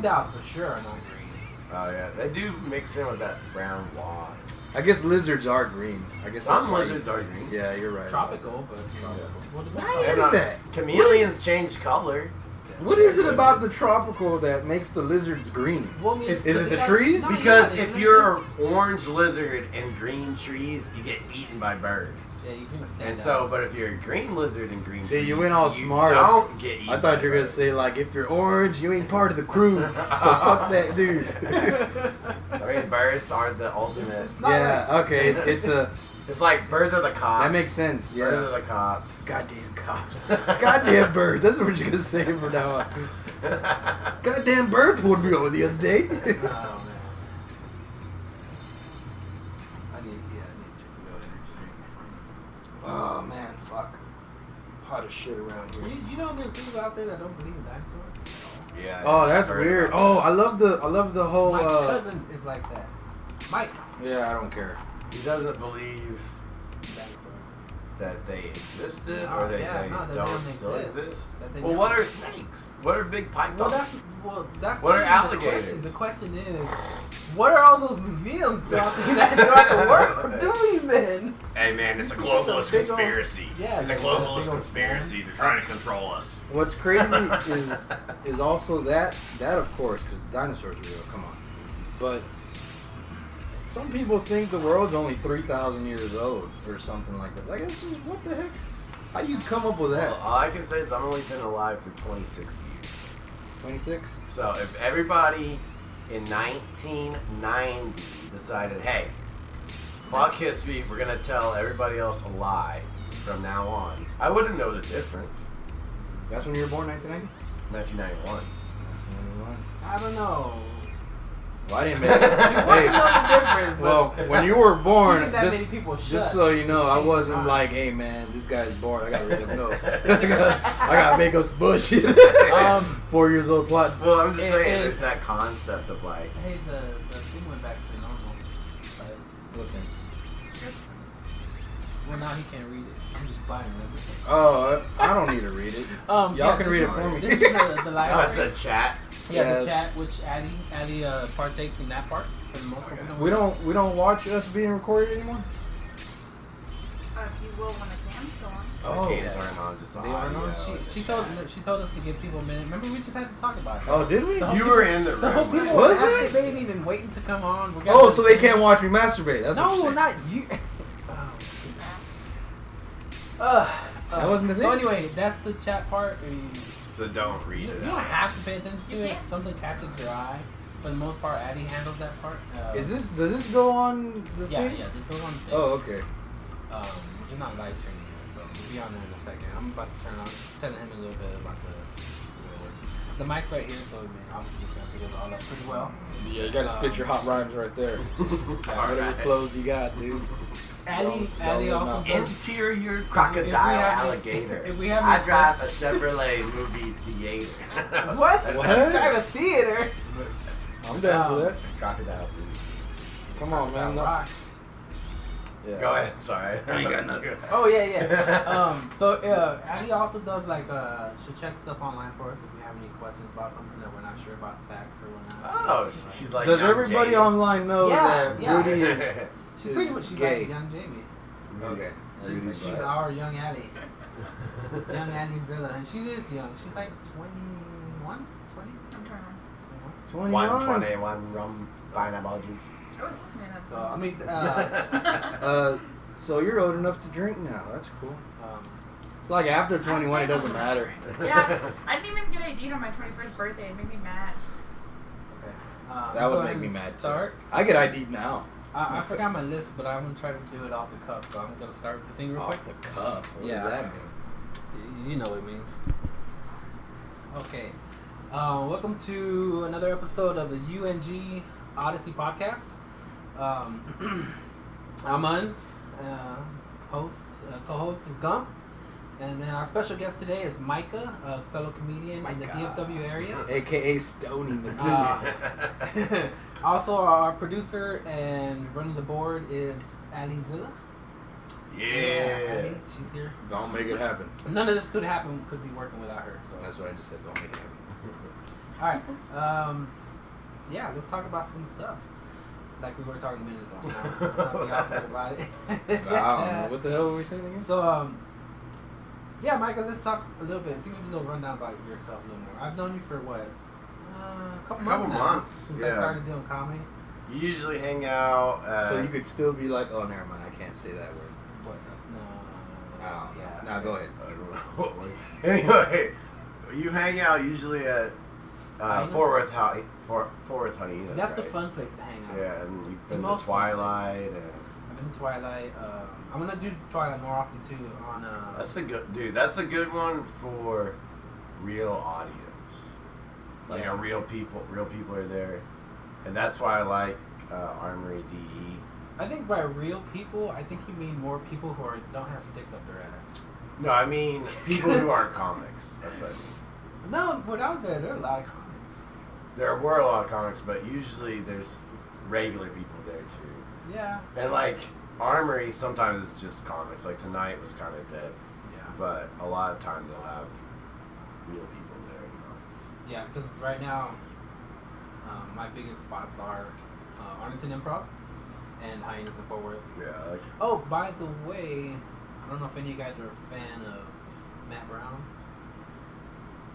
crocodiles for sure are not green. Oh yeah, they do mix in with that brown water. I guess lizards are green. I guess Some lizards are green. Yeah, you're right. Tropical, but Why is that? Chameleons change color. What is it about the tropical that makes the lizards green? Well, I mean, Is it the trees? No, Because yeah, if you're an orange lizard in green trees, you get eaten by birds. Yeah, you can stand And out. so, but if you're a green lizard in green See, trees, you went all smart. don't get eaten I thought you were by gonna say like, if you're orange, you ain't part of the crew. So fuck that dude. I mean, birds are the ultimate. Yeah. Okay. It's a. It's like birds are the cops. That makes sense. Yeah. Birds are the cops. Goddamn cops. Goddamn birds. That's what you're gonna say from now on. Goddamn bird pulled me over the other day. Oh man. I need to drink a little energy drink. Oh man, fuck. Pot of shit around here. You know there's people out there that don't believe in dinosaurs? Yeah. Oh, that's I've heard weird. about Oh, that. I love the whole. My cousin is like that. Mike. Yeah, I don't care. He doesn't believe Dinosaurs. that they existed No, or that yeah, they no, that they don't don't still exist. exist. That they Well, never- what are snakes? What are big pythons? That's What not are even alligators? The question is, what are all those museums throughout the world doing then? Hey man, it's a Big globalist old- conspiracy. yeah, It's a big globalist old conspiracy. They're trying to control us. What's crazy is also that of course because dinosaurs are real. Come on, but some people think the world's only 3,000 years old or something like that. Like, it's just, what the heck? How do you come up with that? Well, all I can say is I've only been alive for 26 years. 26? So if everybody in 1990 decided, hey, fuck history, we're gonna tell everybody else a lie from now on, I wouldn't know the difference. That's when you were born, 1990? 1991. 1991. I don't know. Well, I didn't make it. You wouldn't know the difference. Well, when you were born, Even that just many people just shut. so you know, I Change wasn't your like, hey man, this guy's born. I gotta read him know. I gotta make up some bullshit. 4 years old plot. Well, I'm just And- saying, and- there's that concept of like, Hey, the thing went back to normal. What thing? Well, now he can't read it because he's blind. Remember? Oh, I don't need to read it. Y'all can read it for me. This is the that's library. a chat. Yeah, the chat, which Addie partakes in that part for the most part. We don't watch us being recorded anymore. You will when the cam's going. Oh, The cams aren't on, just They aren't on? audio. She told us to give people a minute. Remember, we just had to talk about it. Oh, did we? The whole You were in the The whole room. people right? were Was it? masturbating and waiting to come on. Oh, so they can't watch me masturbate. That's what No, you're saying. not you. That wasn't the So thing? anyway, that's the chat part. So don't read You it don't out. have to pay attention to You it. can't. If something catches your eye, for the most part, Addie handles that part. Does this go on the Yeah, thing? yeah. This goes on the thing. Oh, okay. We're not live streaming it, so we'll be on there in a second. I'm about to turn on, just telling him a little bit about the mic's right here, so I mean, obviously it's gonna pick it all up pretty well. Yeah, you gotta spit your hot rhymes right there. Whatever Alright. flows you got, dude. Addie Don't also let does. Interior If crocodile we have- alligator. if we have I any drive a questions- Chevrolet movie theater. What? What? Drive a theater. I'm down for that. Crocodile movie. Come on, man. Rock. Yeah. Go ahead. Sorry. I ain't got nothing. Oh yeah. So Addie also does like she'll check stuff online for us if we have any questions about something that we're not sure about, facts or whatnot. Oh, she's like. Does young everybody Jada. online know that Yeah. Rudy is She's pretty much gay? like young Jamie. Okay. She's our young Addie. Young Addie Zilla, and she is young. She's like 21, 20. I'm trying. 21. 121 rum pineapple juice. I was listening to So I mean, So you're old enough to drink now. That's cool. It's like after 21, it doesn't matter. Yeah, I didn't even get ID'd on my 21st birthday. It made me mad. okay. That would go make ahead me and mad too. Start. I get ID'd now. I forgot my list, but I'm gonna try to do it off the cuff. So I'm gonna start the thing real quick. Off the cuff. What Yeah. does that mean? You know what it means. Okay. Welcome to another episode of the UGOdyssey Podcast. I'm Uns. Co-host is Gump. And then our special guest today is Micah, a fellow comedian in the DFW area. AKA Stony McGee. Also, our producer and running the board is Ali Zilla. Yeah. Ali, she's here. Don't make it happen. None of this could be working without her. So That's what I just said. Don't make it happen. Alright. Yeah, let's talk about some stuff. Like we were talking a minute ago. Let's not be awkward about it. I don't know. What the hell were we saying again? So, yeah, Micah, let's talk a little bit. Give me a little rundown about yourself a little more. I've known you for what? A couple months now. Since I started doing comedy. You usually hang out. So you could still be like, oh, never mind, I can't say that word. What? No. Oh, Yeah. no, go ahead. I don't know. Anyway, you hang out usually at Fort Worth, Honey. That's right? the fun place to hang out. Yeah, and you've been most to Twilight. I've been to Twilight. I'm gonna do Twilight more often too. That's a good one for real audience. Like a real people are there, and that's why I like Armory DE. I think by real people, I think you mean more people who don't have sticks up their ass. No, I mean people who aren't comics. That's what I mean. No, when I was there were a lot of comics. There were a lot of comics, but usually there's regular people there too. Yeah. And like Armory, sometimes it's just comics. Like tonight was kind of dead. Yeah. But a lot of times they'll have real people there, you know. Yeah, because right now, my biggest spots are Arlington Improv and Hyenas in Fort Worth. Yeah. Like, Oh, by the way, I don't know if any of you guys are a fan of Matt Brown.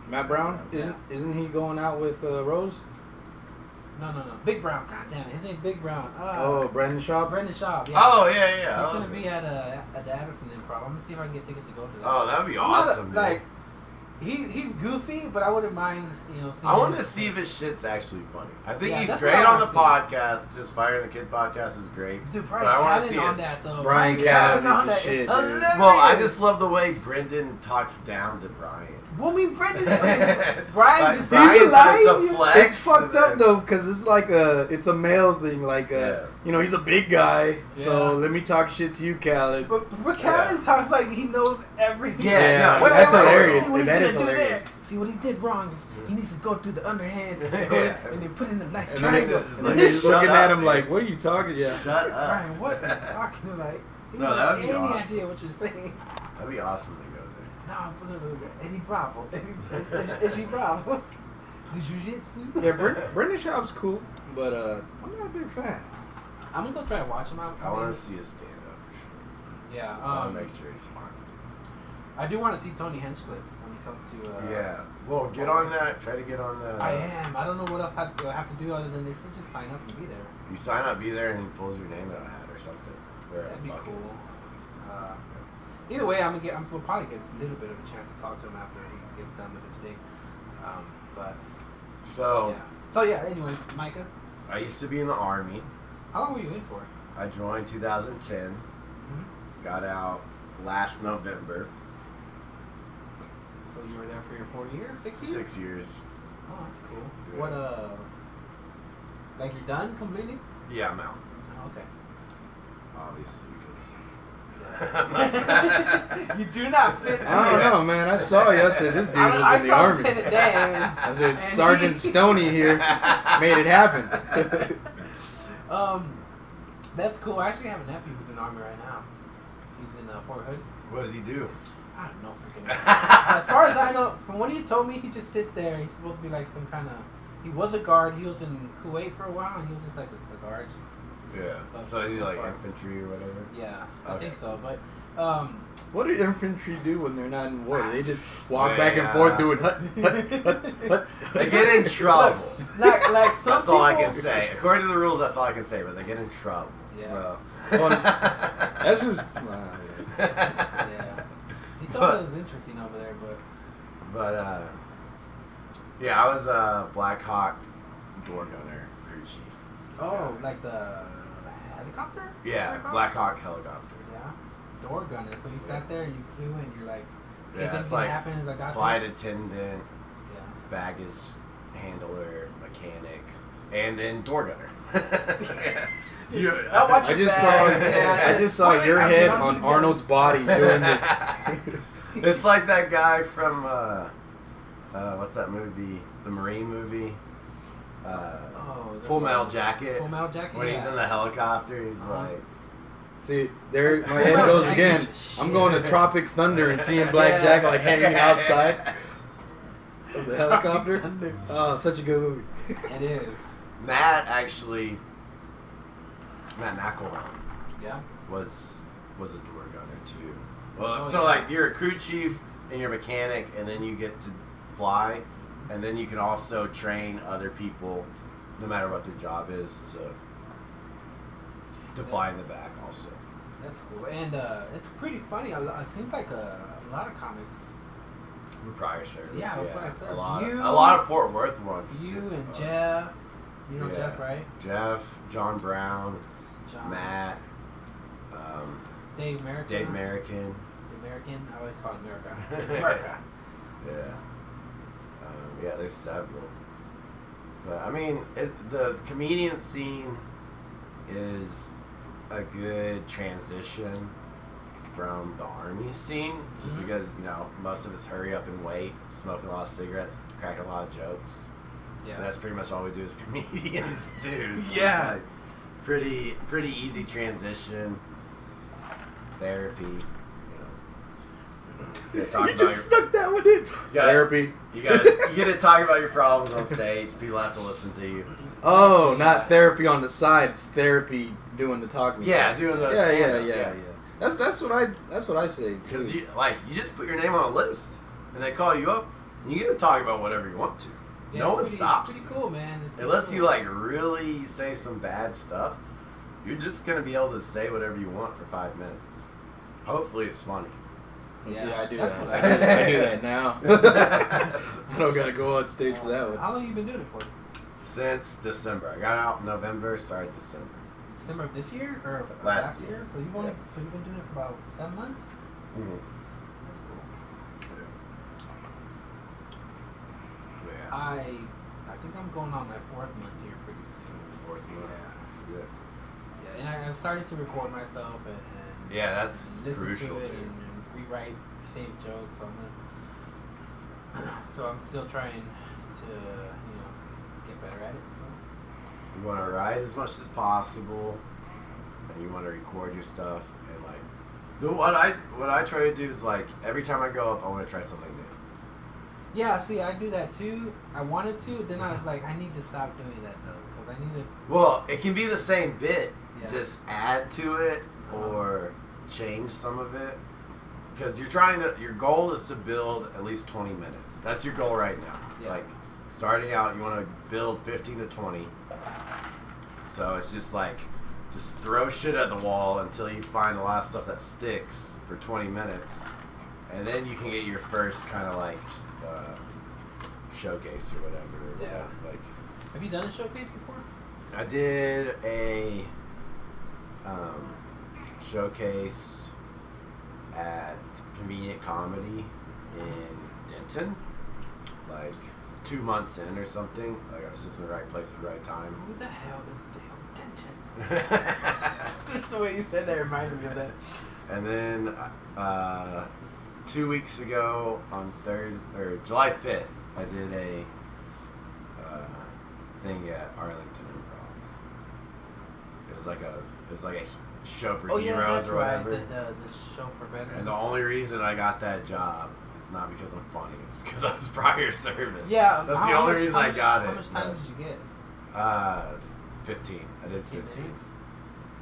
Matt Brown? Isn't he going out with Rose? No. Big Brown. God damn it. His name's Big Brown. Brandon Shaw? Brendan Shaw. Yeah. oh yeah. He's going to be at the Addison Improv. I'm going to see if I can get tickets to go to that. Oh, that would be I'm not awesome, dude. Like, he's goofy, but I wouldn't mind, seeing I want him. to see if his shit's actually funny. I think Yeah, he's that's great what I on the wanna podcast. His Fire and the Kid podcast is great. Dude, but Brian I want to Callen see on his. that, though. Brian Callen Callen on is the that. shit, It's dude. hilarious. Well, I just love the way Brendan talks down to Brian. Well, I mean, Brendan. Brian Like, just... Brian He's alive. does a flex. It's fucked up though, because it's like it's a male thing. Like, he's a big guy, so Yeah. let me talk shit to you, Khaled. But Callen talks like he knows everything. Yeah, no, that's wait, hilarious. see what he's That is gonna do hilarious. there. See what he did wrong is he needs to go through the underhand and then put in the nice And then triangle. just and like, then he's shut looking up, at him man. like, "What are you talking?" Yeah. Shut up. Brian, what are you talking about? You No, don't that have would be any awesome. idea what you're saying. That'd be awesome to go there. No, Eddie Bravo. Eddie Bravo. The Jiu-Jitsu. Yeah, Brendan Schaub's cool, but I'm not a big fan. I'm gonna go try to watch him out. I want to see his stand up for sure. Yeah. I want to make sure he's fun. I do want to see Tony Hinchcliffe when he comes to. Yeah. Well, get on that. Try to get on the. I am. I don't know what else I have to do other than they said just sign up and be there. You sign up, be there, and he pulls your name out of a hat or something. Or a That'd be bucket. cool. Either way, we'll probably get a little bit of a chance to talk to him after he gets done with his thing. But So, yeah. So yeah. Anyway, Micah, I used to be in the Army. how long were you in for? I joined 2010. Mm-hmm. Got out last November. So you were there for your 4 years, 6 years? 6 years. Oh, that's cool. Yeah. What like you're done completely? Yeah, I'm out. Oh, okay. Obviously, because. You do not fit. I don't know, man. I saw you. I said this dude was in the saw army. Lieutenant Dan. I said and Sergeant he- Stoney here made it happen. That's cool. I actually have a nephew who's in the army right now. He's in Fort Hood. What does he do? I don't know freaking. As far as I know, from what he told me, he just sits there. He's supposed to be like some kind of. He was a guard. He was in Kuwait for a while, and he was just like a guard. Just, Yeah. So is he like infantry or whatever? yeah, I Okay. think so. But What do infantry do when they're not in war? They just walk Yeah. back and forth doing hut, hut. They get in trouble. like some That's all I people- can say. According to the rules, that's all I can say. But they get in trouble. Yeah. Well, that's just. Yeah. He told me it was interesting over there, But yeah, I was a Black Hawk door gunner crew chief. oh, like the helicopter? Yeah, Black Hawk helicopter. Yeah. Door gunner. So you sat there and you flew and you're like, Yeah, it's anything like happens, I got flight this. attendant, Yeah. baggage handler, mechanic, and then door gunner. I'll watch I your just back. saw. I just saw Wait, your I'm head done on with Arnold's body doing the. It's like that guy from what's that movie? The Marine movie. Full Metal Jacket. Full Metal Jacket. When he's in the helicopter, he's Uh-huh. like, See, there my head goes again. I'm going to Tropic Thunder and seeing Black Jack like hanging outside. Of the helicopter? Oh, such a good movie. It is. Matt McElwain Yeah. was a door gunner too. Well, Oh, so yeah. like you're a crew chief and you're a mechanic, and then you get to fly, and then you can also train other people, no matter what their job is, to fly in the back also. That's cool. And it's pretty funny. It seems like a lot of comics. For prior service. Yeah, for prior service. A lot You- of Fort Worth ones. You too. and Jeff. You know yeah. Jeff, right? Jeff, John Brown, John. Matt, Dave American. Dave American. American. I always call it America. America. Yeah, there's several. But I mean, the comedian scene is a good transition from the army scene, just Mhm. because most of it's hurry up and wait, smoking a lot of cigarettes, cracking a lot of jokes. Yeah. And that's pretty much all we do as comedians too. So Yeah. it's like pretty easy transition. Therapy. You talk You about just stuck that one in. gotta- Therapy. You get to talk about your problems on stage. People have to listen to you. Oh, not therapy on the side. It's therapy doing the talking. Yeah, doing the Yeah. stand-up, That's what I say too. Because you just put your name on a list, and they call you up, and you get to talk about whatever you want to. Yeah, No one it's stops pretty you. cool, man. It's pretty Unless you cool. really say some bad stuff, you're just gonna be able to say whatever you want for 5 minutes. Hopefully, it's funny. You Yeah, see, I do that's that. what- I do that now. I don't gotta go on stage for that one. How long you been doing it for? Since December, I got out in November, started December. December of this year or Last year? year. So you've been doing it for about 7 months. Mm-hmm. That's cool. Yeah. I think I'm going on my 4th month here pretty soon. Fourth month. Yeah. That's good. Yeah, and I've started to record myself and Yeah, that's listen crucial. to it dude. and rewrite save jokes. So I'm still trying to get better at it. So. You want to write as much as possible, and you want to record your stuff, and what I try to do is every time I go up, I want to try something new. Yeah, see, I do that too. I wanted to, then I was like, I need to stop doing that though, because I need to. Well, it can be the same bit, Yeah. just add to it or change some of it, because your goal is to build at least 20 minutes. That's your goal right now. Yeah. Starting out, you want to build 15 to 20. So it's just throw shit at the wall until you find a lot of stuff that sticks for 20 minutes. And then you can get your first kind of showcase or whatever. Yeah. Have you done a showcase before? I did a showcase at Convenient Comedy in Denton, 2 months in or something. I was just in the right place at the right time. Who the hell is damn Denton? The way you said that reminded me of that. And then 2 weeks ago on July 5th, I did a thing at Arlington Improv. It was like a show for heroes or whatever. Right. The show for veterans. And the only reason I got that job is not because I'm funny. It's because I was prior service. Yeah, that's the only reason I got it. How much time did you get? 15. I did 15. days.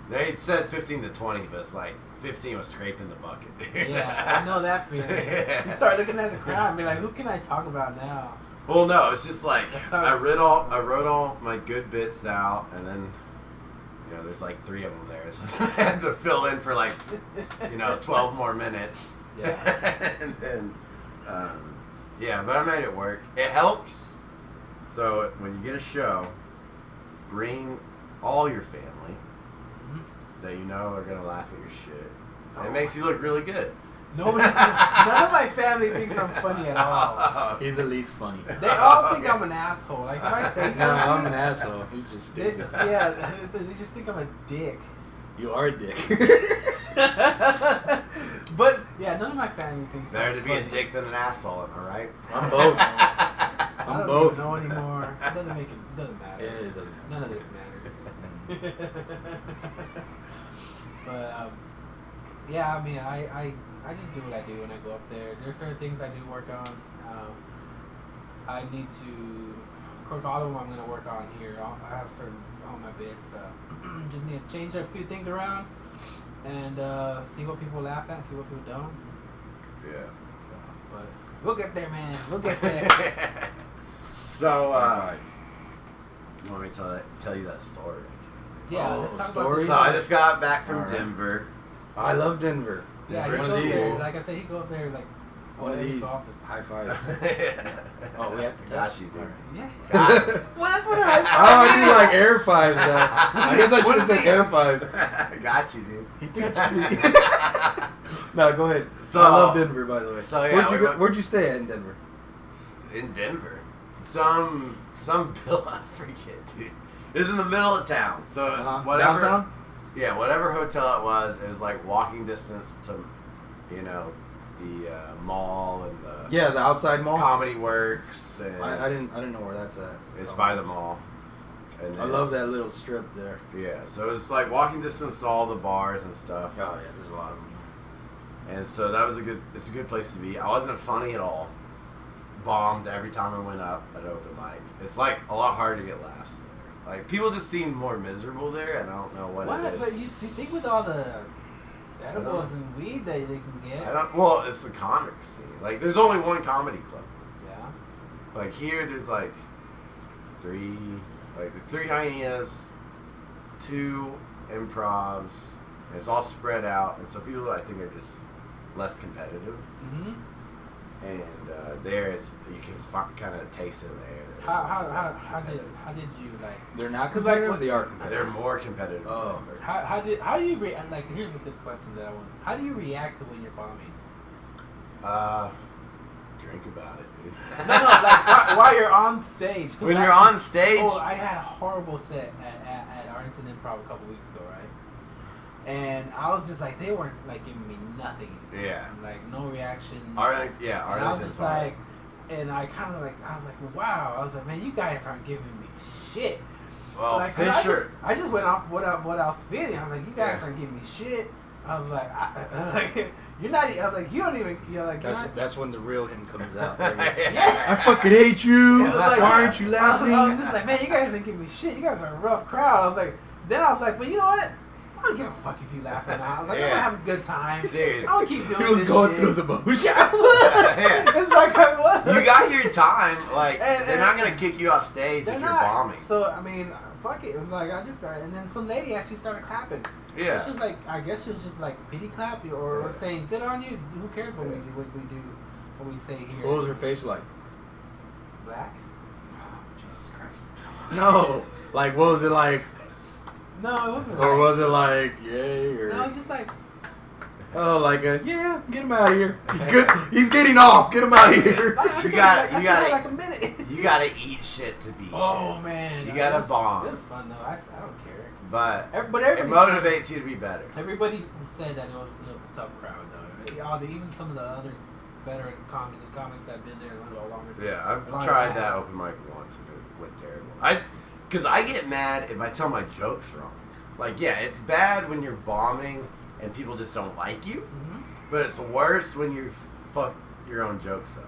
They said 15 to 20, but it's 15 was scraping the bucket. Yeah, I know that feeling. You start looking at the crowd and be like, who can I talk about now? Well, no, it's just how I wrote all my good bits out, and then there's 3 of them there, so I had to fill in for 12 more minutes. Yeah. And then but I made it work. It helps. So when you get a show, bring all your family that are gonna laugh at your shit. It makes you look really good. None of my family thinks I'm funny at all. He's the least funny. They all think I'm an asshole. If I say something, No, I'm an asshole. He's just They, stupid. yeah, they just think I'm a dick. You are a dick. But yeah, none of my family thinks. Better I'm to be funny. a dick than an asshole, am I right? I'm both. I I'm don't both. even know anymore. It doesn't matter. Yeah, it doesn't matter. None of this matters. But yeah, I mean, I, I just do what I do when I go up there. There's certain things I do work on. I need to. Of course, all of them I'm gonna work on here. I have certain on my bits. Just need to change a few things around and see what people laugh at, see what people don't. Yeah. So, but we'll get there, man. We'll get there. So, you want me to tell you that story? Yeah. Oh, Let's talk stories? So about I this. just got back from Alright. Denver. I love Denver. Yeah, he Denver's goes there. cool. Like I said, he goes there like One of every these so often. high fives. Oh, we have to Got touch. you, dude. Yeah. Got it. Well, that's what Oh, I do like air fives. I guess I should What have is said he? air five. Got you, dude. He touched me. No, go ahead. So- I love Denver, by the way. so, yeah, Where'd you stay at in Denver? In Denver. Some bill, I forget, dude. It was in the middle of town. So whatever. Downtown? Yeah, whatever hotel it was like walking distance to, the mall and the Yeah, the outside mall. Comedy Works. And I didn't know where that's at. It's by the mall. And I then- love that little strip there. Yeah, so it's like walking distance to all the bars and stuff. Oh yeah, there's a lot of them. And so that was it's a good place to be. I wasn't funny at all. Bombed every time I went up at open mic. It's like a lot harder to get laughs there. Like people just seem more miserable there, and I don't know what it is. But you think with all the edibles and weed that they can get? Well, it's the comic scene. Like there's only one comedy club. Yeah. Like here, there's like three hyenas, 2 improvs. And it's all spread out, and so people I think are just less competitive. Mm-hmm. And there, you can kind of taste it in the air. How did you like? They're not 'Cause, like, competitive. what- They are They're competitive. more competitive. Oh. than How do you react? Like, here's a good question that I want. How do you react to when you're bombing? Drink about it, dude. No, like while you're on stage. 'Cause When you're on stage, Oh, I had a horrible set at Arlington Improv a couple weeks ago, right? And I was just like, they weren't like giving me nothing. Yeah. Like no reaction. Arlington, And I was Arlington's just hard. like, and I kind of like, I was like, wow. I was like, man, you guys aren't giving me shit. Well, Like, 'cause Fisher. I just went off what I was feeling. I was like, you guys Yeah. aren't giving me shit. I was like, I was like, you're not. I was like, you don't even. You're like, you're not, That's when the real him comes out. yeah. I fucking hate you. It was like- Why aren't you laughing? I was just like, man, you guys ain't giving me shit. You guys are a rough crowd. I was like, then I was like, but you know what? I don't give a fuck if you laugh or not. I was like, I'm Yeah. gonna have a good time. Dude. I'm gonna keep doing He was this going shit. through the motions. Yeah, I was. Yeah. It's like I was. You got your time. Like And- they're not gonna kick you off stage They're if you're not. bombing. So I mean, fuck it. It was like I just started, and then some lady actually started clapping. Yeah. She was like, I guess she was just like pity clap or Yeah. saying good on you. Who cares what we do? What we say here? What was her face like? Black? Jesus Christ. No. Like, what was it like? No, it wasn't. Or like, was it like, yay? Or No, it was just like. oh, like a yeah, get him out of here. He's getting off. Get him out of here. Like, I You still got- had, I you still got had it. like a minute. You gotta eat shit to be Oh shit. man, You no, gotta it was- bomb. It was fun though. I don't care. But But it everybody motivates you to be better. Everybody said that it was a tough crowd though. Even some of the other veteran comics that have been there a little longer. Yeah, I've Like tried that. that open mic once and it went terrible. Because I get mad if I tell my jokes wrong. Like, yeah, it's bad when you're bombing and people just don't like you, Mm-hmm. but it's worse when you fuck your own jokes up.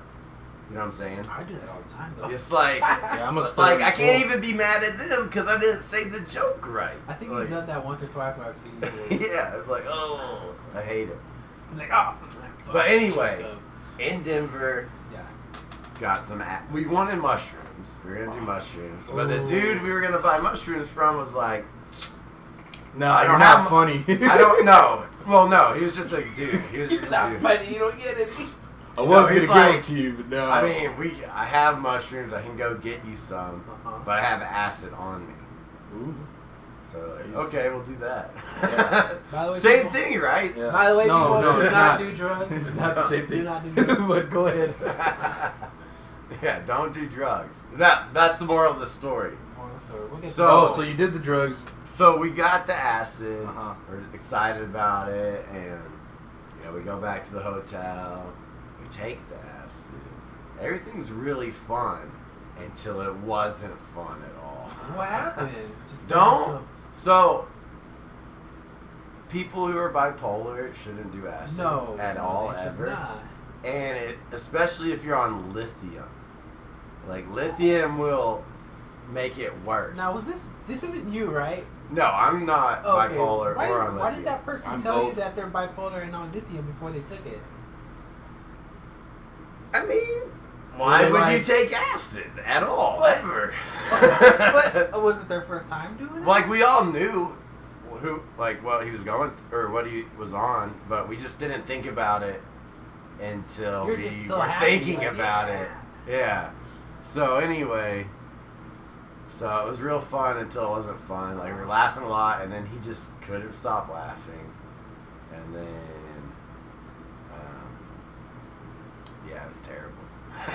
You know what I'm saying? I do that all the time though. It's like, Yeah, I'm a like I can't even be mad at them because I didn't say the joke right. I think like, you've done that once or twice where I've seen you do it. yeah, it's like, oh, I hate it. Like, oh. But anyway, in Denver, Yeah. got some. We wanted mushrooms. We were gonna do mushrooms, but the dude we were gonna buy mushrooms from was like, No, I you're don't not have- funny. I don't know. Well, no, he was just a dude. He was just He's a not dude. funny. You don't get it. I was No, gonna he's give like- it to you, but no. I mean, I have mushrooms. I can go get you some, Uh-huh. but I have acid on me. Ooh. So like, okay, we'll do that. By the way, Same people- thing, right? Yeah. By the way, no, people no, do it's not not. do drugs. It's not the same Do thing. not do drugs. But go ahead. Yeah, don't do drugs. That's the moral of the story. Moral of the story. We'll get So- to Oh, that. so you did the drugs. So we got the acid. Uh-huh. We're excited about it, and we go back to the hotel. We take the acid. Everything's really fun until it wasn't fun at all. What happened? Just Don't. So people who are bipolar shouldn't do acid No. at no, all they should ever, not. and especially if you're on lithium. Like, lithium will make it worse. Now, this isn't you, right? No, I'm not bipolar Why, or on why lithium. did that person I'm tell you both. that they're bipolar and on lithium before they took it? I mean, why Well, would like- you take acid at all, But- ever? But was it their first time doing it? Like, we all knew what he was going or what he was on, but we just didn't think about it until You're we just so were happy, thinking like, about yeah. it. Yeah. So anyway, it was real fun until it wasn't fun. Like, we were laughing a lot, and then he just couldn't stop laughing, and then yeah, it was terrible.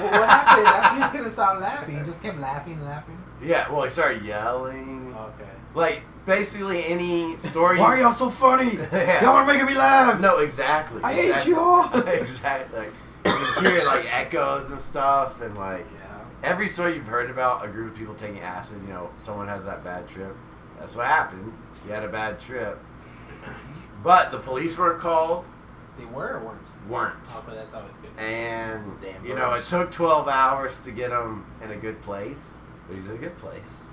Well, what happened after you couldn't stop laughing? You just kept laughing and laughing? Yeah, well, he started yelling. Okay. Like, basically any story. Why are y'all so funny? Yeah. Y'all are making me laugh. No, exactly. I hate y'all. Exactly. Like, you can hear like echoes and stuff, and like Yeah. every story you've heard about a group of people taking acid. You know, someone has that bad trip. That's what happened. You had a bad trip, but the police weren't called. They were or weren't? Weren't. Oh, but that's always good. And Damn you know, it birds. took 12 hours to get him in a good place. But he's in a good place.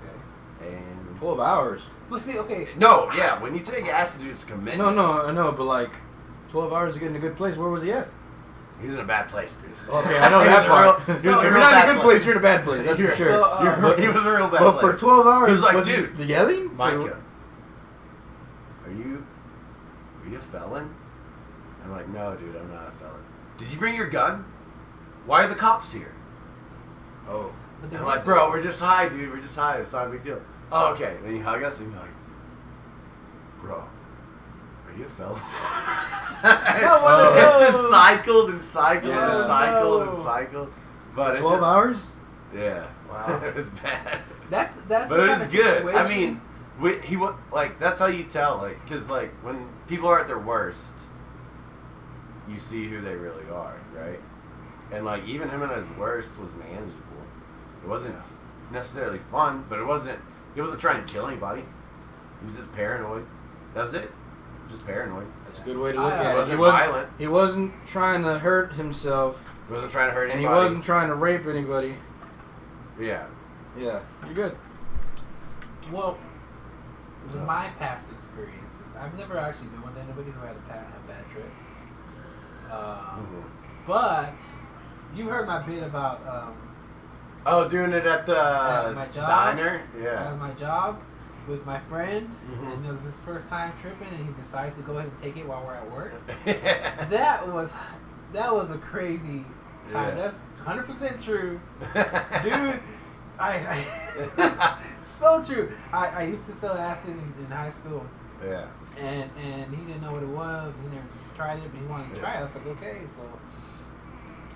Okay. And 12 hours. Well, see, okay. no, yeah, when you take acid, it's a commitment. No, I know, but like 12 hours to get in a good place. Where was he at? He's in a bad place, dude. Okay, I know He that was a part. real- If he was a you're real not bad in a good place, you're in a bad place. That's for You're- sure. So, He was a real bad But place. for 12 hours, He was like, he dude. yelling? Micah, are you a felon? I'm like, no, dude, I'm not a felon. Did you bring your gun? Why are the cops here? Oh. But they I'm weren't. like, bro, we're just high, dude. We're just high. It's not a big deal. Oh, okay. Then you hug us and you're like, bro, are you a felon? one of It those. just cycled and cycled Yeah. and cycled No. and cycled. But it 12 just- hours? Yeah. Wow. It was bad. That's But the it kind was of good. I situation- mean, he like that's how you tell, like, because like when people are at their worst, you see who they really are, right? And like even him at his worst was manageable. It wasn't necessarily fun, but he wasn't trying to kill anybody. He was just paranoid. That was it. Just paranoid. That's a good way to look I at it. wasn't He wasn't, violent. he wasn't trying to hurt himself, He wasn't trying to hurt and he anybody. wasn't trying to rape anybody. Yeah. Yeah, you're good. Well, with Yeah. my past experiences, I've never actually been with anybody who had a bad trip. Mhm. But you heard my bit about Oh, doing it at the my job? diner. Yeah. my job with my friend, Mhm. and it was his first time tripping, and he decides to go ahead and take it while we're at work. Yeah. That was a crazy time. Yeah. That's 100% true, dude. I so true. I used to sell acid in high school, Yeah. and he didn't know what it was. He never tried it, but he wanted to try it. I was like, okay, so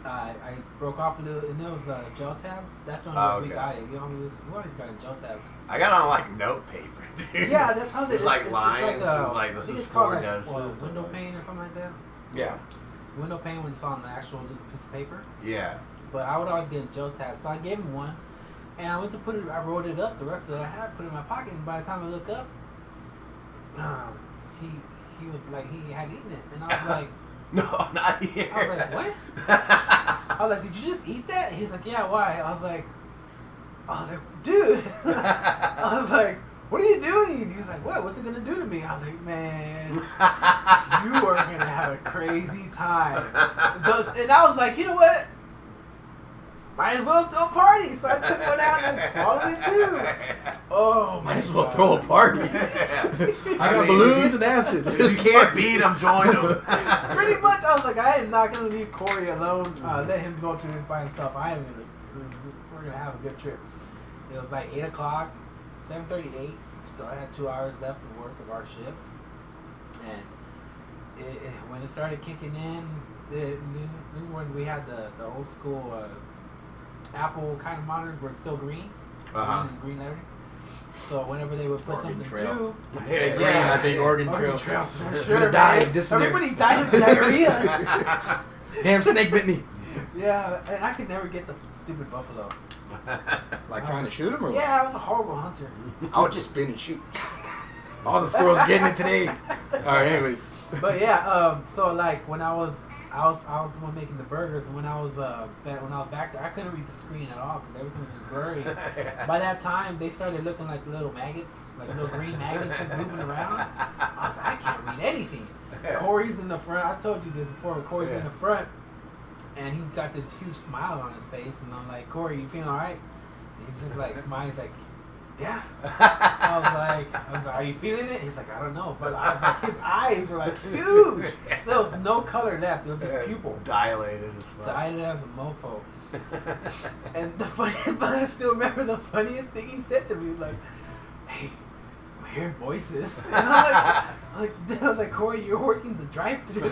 I broke off a little, and it was gel tabs. That's when we Okay. got it. We always got it, gel tabs. I got on like note paper, dude. Yeah, that's how they. It's like lines. It was like, I this think is it's called, 4 like, doses. window pane or something like that. Yeah. Window pane when it's on an actual little piece of paper. Yeah. But I would always get a gel tab, so I gave him one, and I went to put it. I rolled it up. The rest of it I had put it in my pocket, and by the time I look up, he was like he had eaten it, and I was like, No, not here. I was like, what? I was like, did you just eat that? He's like, yeah, why? I was like, dude. I was like, what are you doing? He's like, what? What's it gonna do to me? I was like, man, you are gonna have a crazy time. And I was like, you know what? Might as well throw a party. So I took one out and swallowed it too. Oh, Might as well throw a party. I got mean, balloons and acid. If you can't beat him, join him. Pretty much, I was like, I am not gonna leave Corey alone. Let him go through this by himself. We're gonna have a good trip. It was like 8 o'clock, 7:38. Still had 2 hours left of work of our shift, and when it started kicking in, this is when we had the old school Apple kind of monitors were still green, green lettering. So whenever they would put Oregon something Trail. through, Say green, I think Oregon Trail. for You're sure. gonna die man. of dysentery. Everybody died of diarrhea. Damn snake bit me. Yeah, and I could never get the stupid buffalo. Like trying to shoot him or what? Yeah, I was a horrible hunter. I would just spin and shoot. All the squirrels getting it today. Alright, anyways. But yeah, so like when I I was the one making the burgers, and when I was back there, I couldn't read the screen at all because everything was just blurry. By that time, they started looking like little maggots, like little green maggots just moving around. I was like, I can't read anything. Corey's in the front. I told you this before, but Corey's in the front, and he's got this huge smile on his face, and I'm like, Corey, you feeling all right? And he's just like smiling, he's like, yeah. I was like, are you feeling it? He's like, I don't know. But I was like, his eyes were like huge. There was no color left. It was just pupil. Dilated as fuck. Dilated as a mofo. And the funny, but I still remember the funniest thing he said to me, like, hey, I'm hearing voices. And I was like, Corey, you're working the drive-thru.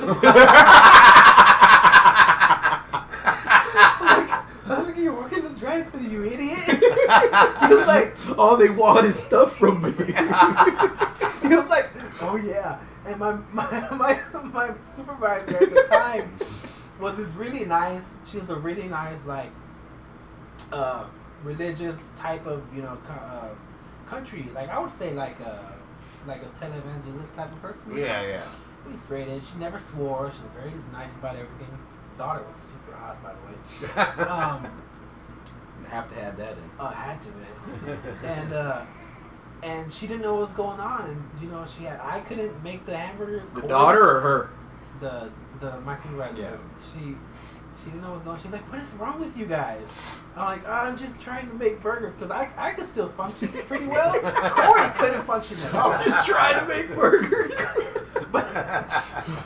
I was like, you're working the drive-thru, you idiot. He was like, all they want is stuff from me. He was like, oh yeah. And my supervisor at the time was this really nice, she was a really nice, like, religious type of, country. Like, I would say like a televangelist type of person. Yeah. Pretty straight edge. She never swore. She was very nice about everything. Daughter was super hot, by the way. Have to have that in. Oh, I had to, man. And she didn't know what was going on, and I couldn't make the hamburgers. The daughter or her? My supervisor. Yeah. She didn't know what was going on. She's like, what is wrong with you guys? I'm like, I'm just trying to make burgers because I could still function pretty well. Corey couldn't function at all. I'm just trying to make burgers. But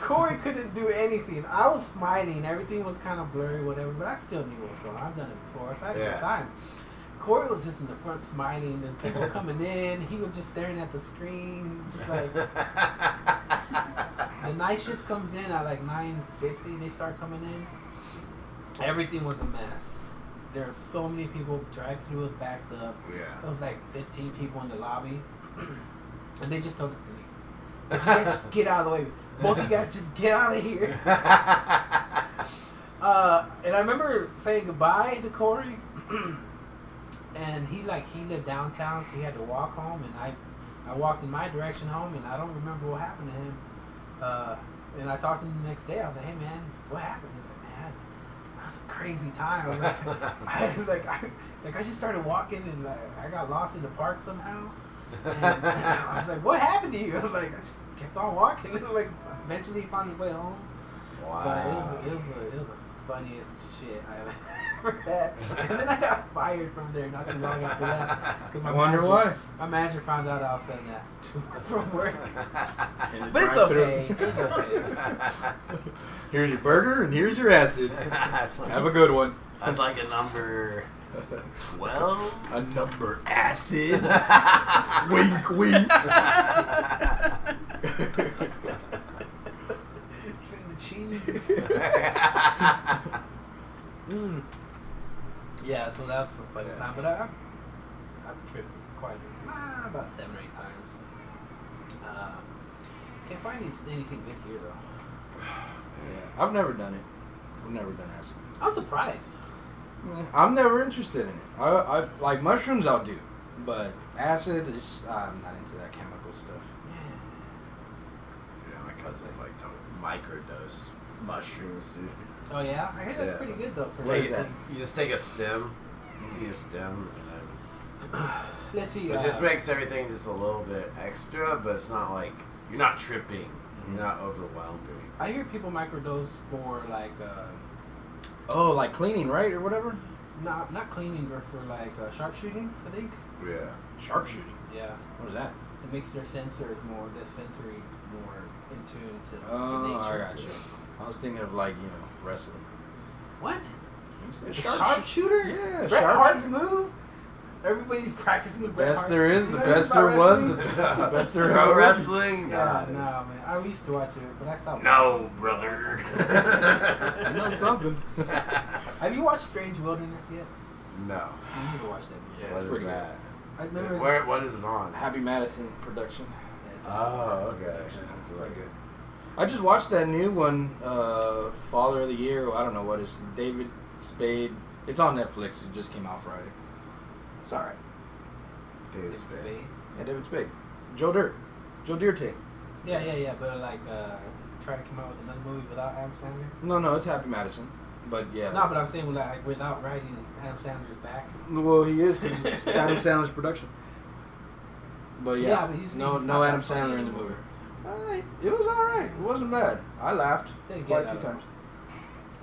Corey couldn't do anything. I was smiling. Everything was kind of blurry, whatever, but I still knew what was going on. I've done it before, so I had a good time. Corey was just in the front smiling. The people were coming in. He was just staring at the screen. He's just like... The night shift comes in at like 9:50. They start coming in. Everything was a mess. There were so many people. Drive-thru was backed up. Yeah. There was like 15 people in the lobby. And they just told us to leave. You guys just get out of the way. Both of you guys just get out of here. And I remember saying goodbye to Corey. And he lived downtown, so he had to walk home. And I walked in my direction home, and I don't remember what happened to him. And I talked to him the next day. I was like, hey, man, what happened? He's like, man, that was a crazy time. I was like, I just started walking, and I got lost in the park somehow. And I was like, what happened to you? I was like, I just kept on walking. Like, eventually found his way home. Wow. But it was the funniest shit I've ever had. And then I got fired from there not too long after that. I wonder why. My manager found out I was selling acid from work. But But it's okay. It's okay. Here's your burger and here's your acid. Have a good one. I'd like a number 12. A number acid. Wink, wink. Send the cheese. Yeah, so that was a funny time. But I've tripped quite about 7 or 8 times. Can't find anything good here though. Yeah, I've never done it. I've never done acid. I'm surprised. I'm never interested in it. I like mushrooms. I'll do, but acid is I'm not into that chemical stuff. Yeah, my cousin's like microdose mushrooms, dude. Oh yeah, I hear that's pretty good though. For What is certain that? things. You just take a stem. You see a stem, and then Let's see. it just makes everything just a little bit extra, but it's not like you're not tripping. Mm-hmm. You're not overwhelmed. I hear people microdose for like Oh, like cleaning, right, or whatever. not cleaning, but for like sharpshooting. I think. Yeah. Sharpshooting. Yeah. What is that? It makes their sensors more, their sensory more in tune to Oh, nature. I got you. I was thinking of like wrestling. What? You said The sharpshooter? Yeah, Bret Hart's sharpshooter. move? Everybody's practicing the Bret Best Hart. there is, You the know best anything there about was, wrestling? the best there Pro ever was. wrestling? Nah, man. I used to watch it, but I stopped. No, brother. I know something. Have you watched Strange Wilderness yet? No. You need to watch that movie. Yeah, What it's is pretty that? I remember What is it on? Happy Madison production. Oh, okay. That's really good. I just watched that new one, Father of the Year. I don't know what is David Spade. It's on Netflix. It just came out Friday. It's alright. David David Spade. Spade. Yeah, David Spade. Joe Dirt. Joe Dirte. Yeah, but like try to come out with another movie without Adam Sandler? No, it's Happy Madison. But yeah. No, but I'm saying like without writing Adam Sandler's back. Well, he is because it's Adam Sandler's production. But yeah, but he's no not Adam that funny Sandler in the anymore. movie. It was all right. It wasn't bad. I laughed They quite get a few out of times.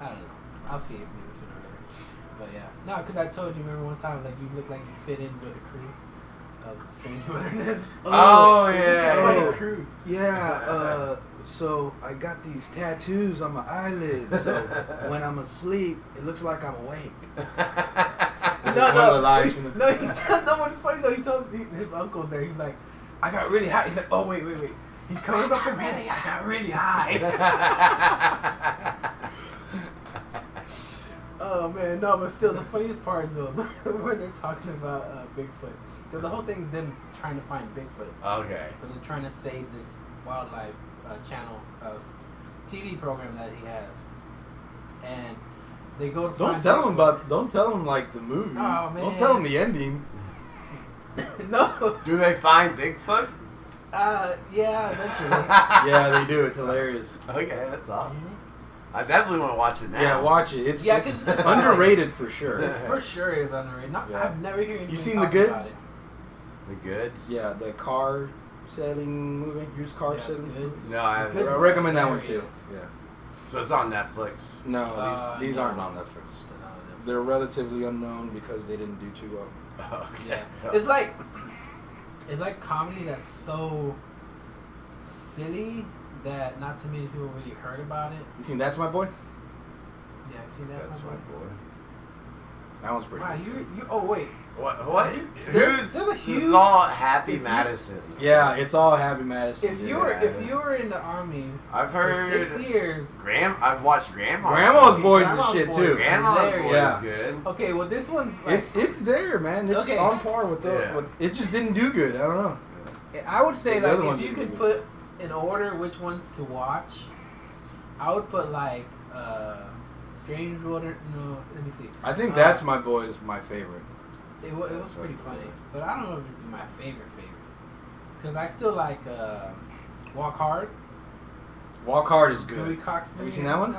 I don't know. I'll see it maybe sooner or later. But yeah, no, because I told you, remember one time, like you look like you fit in with the crew of Strange Wilderness. Oh, It's a yeah. funny crew. Yeah, so I got these tattoos on my eyelids, so when I'm asleep, it looks like I'm awake. One of the lines from the- No, what's funny though, he told his uncles there, he's like, I got really high. He's like, oh, wait. He comes up and really, I got really high. Oh, man, no, but still, the funniest part, though, when they're talking about Bigfoot. Because the whole thing is them trying to find Bigfoot. Okay. Because they're trying to save this wildlife channel TV program that he has. And they go to Don't tell him like the movie. Oh, man. Don't tell him the ending. No. Do they find Bigfoot? Yeah, eventually. Yeah, they do. It's hilarious. Okay, that's awesome. Mhm. I definitely want to watch it now. Yeah, watch it. It's Yeah, 'cause- underrated for sure. It for sure is underrated. Yeah. I've never heard anything. You seen The talking about Goods? it. The Goods? Yeah, the car selling movie, used car Yeah, selling. Goods. No, I haven't. Goods I is recommend that one too. hilarious. Yeah. So it's on Netflix. No, these no. aren't on Netflix. They're relatively unknown because they didn't do too well. Okay. Yeah, it's like comedy that's so silly that not too many people really heard about it. You seen That's My Boy? Yeah, I've seen that. That's my boy. That one's pretty Wow, good. you. Oh wait. What? There's a This huge. is all Happy if you- Madison. Yeah, it's all Happy Madison. If dude. you were Yeah. in the army I've for heard 6 years. I've watched Grandma's Grandma's Boy. Boys is Grandma's shit Boys. too. Grandma's Boy Hilarious. Yeah. is good. Okay, well this one's like It's there, man. It's Okay. on par with the. Yeah. It just didn't do good. I don't know. I would say The like other ones if you are could good. put in order which ones to watch, I would put like Strange Wilderness. No, let me see. I think That's My Boy is my favorite. It was That's pretty right. funny, but I don't know if it'd be my favorite. Because I still like Walk Hard. Walk Hard is good. Louis Cox. Have you seen that one?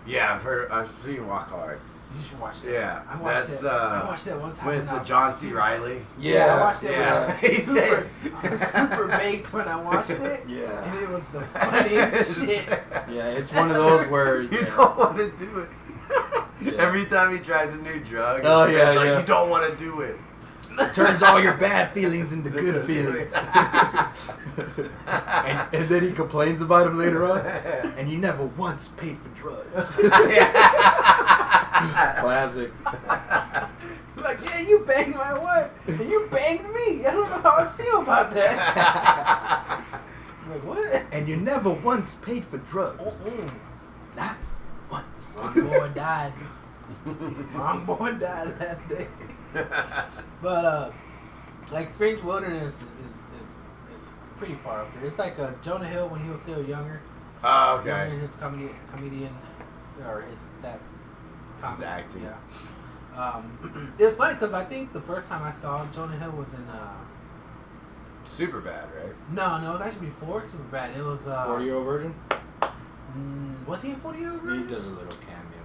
Yeah, I've seen Walk Hard. You should watch that. Yeah, I watched that's that. I watched that one time with when I the was John C. super- Reilly. Yeah, I watched it Yeah. when I was super baked when I watched it. Yeah. And it was the funniest shit. Yeah, it's one of those where You yeah. don't want to do it. Yeah. Every time he tries a new drug, Oh, it's yeah, like, yeah. you don't want to do it. turns all your bad feelings into good feelings. and then he complains about him later on. And you never once paid for drugs. Classic. Like, yeah, you banged my wife, and you banged me. I don't know how I feel about that. Like, what? And you never once paid for drugs. Mm-mm. Not once. Wrong boy died. Wrong boy died that day. But like Strange Wilderness is pretty far up there. It's like Jonah Hill when he was still younger. Oh, Younger okay. in his comedian or his that His comedy, acting. Yeah. It was funny because I think the first time I saw Jonah Hill was in Super bad, right? no, it was actually before Superbad. It was 40-year-old virgin? was he in 40-year-old He virgin? does a little cameo.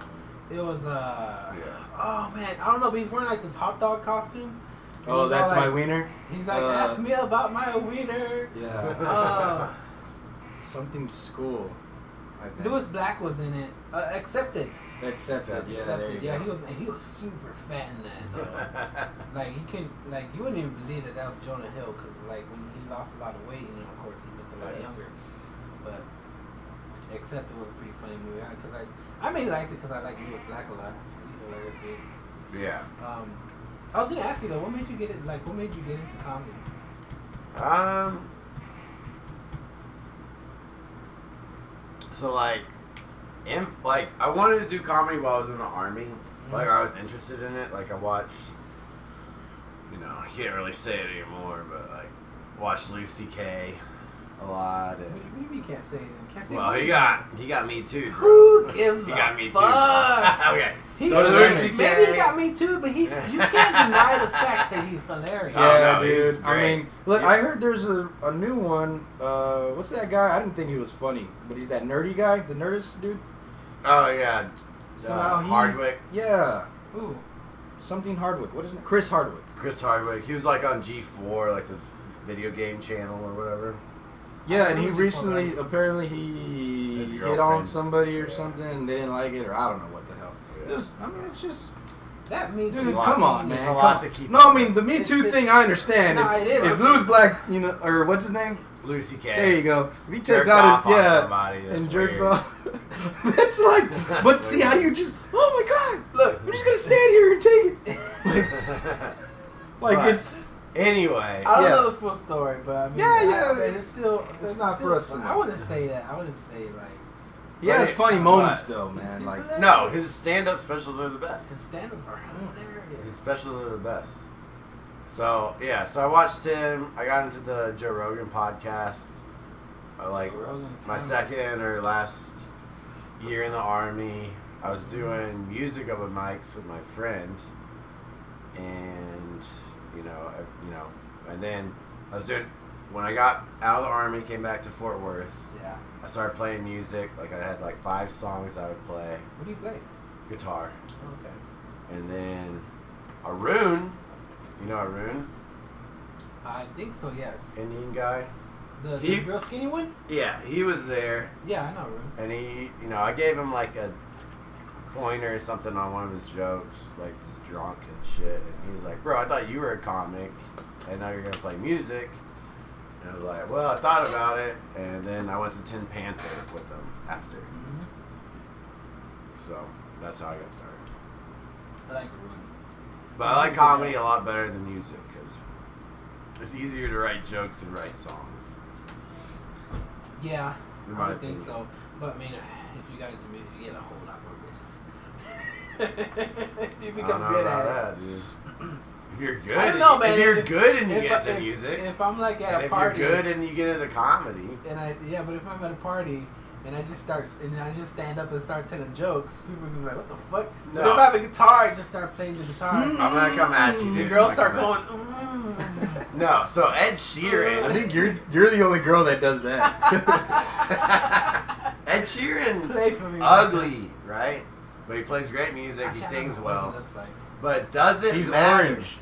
It was Yeah. oh man, I don't know, but he's wearing like this hot dog costume. And Oh, he's that's all my like- wiener? He's like, ask me about my wiener. Yeah. Something school. I think. Lewis Black was in it. Accepted. Accepted. Yeah, there you Accepted. Yeah, go. he was super fat in that. Though. Like he couldn't, like you wouldn't even believe that was Jonah Hill because like when he lost a lot of weight, and of course he looked a lot Right. younger. But Accepted was a pretty funny movie because I mainly liked it because I like Lewis Black a lot. He's hilarious. Yeah. I was gonna ask you though, what made you get it? Like, what made you get into comedy? So like, I wanted to do comedy while I was in the army. Like I was interested in it. Like I watched, I can't really say it anymore, but like watched Louis C.K. a lot. What do you mean you can't say it? Can't say Well, it? he got me too, bro. Who gives He a got me too. fuck? Okay. So does Louis Maybe CK. he got me too, but you can't deny the fact that he's hilarious. Yeah, no, he's dude. great. I mean, look, I heard there's a new one. What's that guy? I didn't think he was funny, but he's that nerdy guy, the nerdist dude. Oh yeah, So now he- Hardwick. Yeah, Ooh. something Hardwick. What is it? Chris Hardwick. Chris Hardwick. He was like on G4, like the video game channel or whatever. Yeah, and he Who's he recently, for, apparently he His hit on girlfriend. somebody or something, and they didn't like it, or I don't know what the hell. Yeah. It was, I mean, it's just, That means dude, lot- come on, it's man. a lot Come- to keep No, up I mean, with. the Me Too thing, I understand. No, it is. If Lou's black, you know, or what's his name? Louis CK. There you go. If he takes Jerked out off his, on yeah, somebody, that's and jerks weird. off. That's like, but That's see weird. how you just, oh my god, Look, I'm just gonna stand here and take it. Like But it, anyway, I don't Yeah. know the full story, but I mean, Yeah. I mean, it's still. It's not for us to I know. wouldn't say that. I wouldn't say like he has But- funny moments but- though, man. Like, no, his stand-up specials are the best. his stand-ups are His hilarious. specials are the best. So yeah, so I watched him. I got into the Joe Rogan podcast. Like Rogan, my second or last year in the army. I was doing music open mics with my friend, and and then I was doing when I got out of the army, came back to Fort Worth. Yeah. I started playing music. Like I had like 5 songs I would play, What do you play? guitar, Okay. and then Arun. You know Arun, I think so. Yes. Indian guy. The He- real skinny one. Yeah, he was there, Yeah, I know. Ruben. and he, I gave him like a pointer or something on one of his jokes, like just drunk and shit, and he was like, "Bro, I thought you were a comic, and now you're gonna play music." And I was like, "Well, I thought about it," and then I went to Tin Panther with them after. Mm-hmm. So that's how I got started. I like Ruben. But I like comedy a lot better than music because it's easier to write jokes than write songs. Yeah, In I my would think opinion. so. But I mean, if you got into music, you get a whole lot more bitches. You I become don't know good about at it. that, dude. If you're good, I don't know, man. if you're If- good and you if get I- to if- music, If I'm like at and a if party, you're good and you get into comedy, but if I'm at a party and I just stand up and start telling jokes, people are gonna be like, "What the fuck?" But No. if I have a guitar, I just start playing the guitar. I'm gonna come at you, The dude. girls I'm start gonna going. come at you. No, so Ed Sheeran. I think you're the only girl that does that. Ed Sheeran's Play for me. ugly, right? But he plays great music. Actually, He I don't sings know what well. he looks like. But does it He's matter? orange,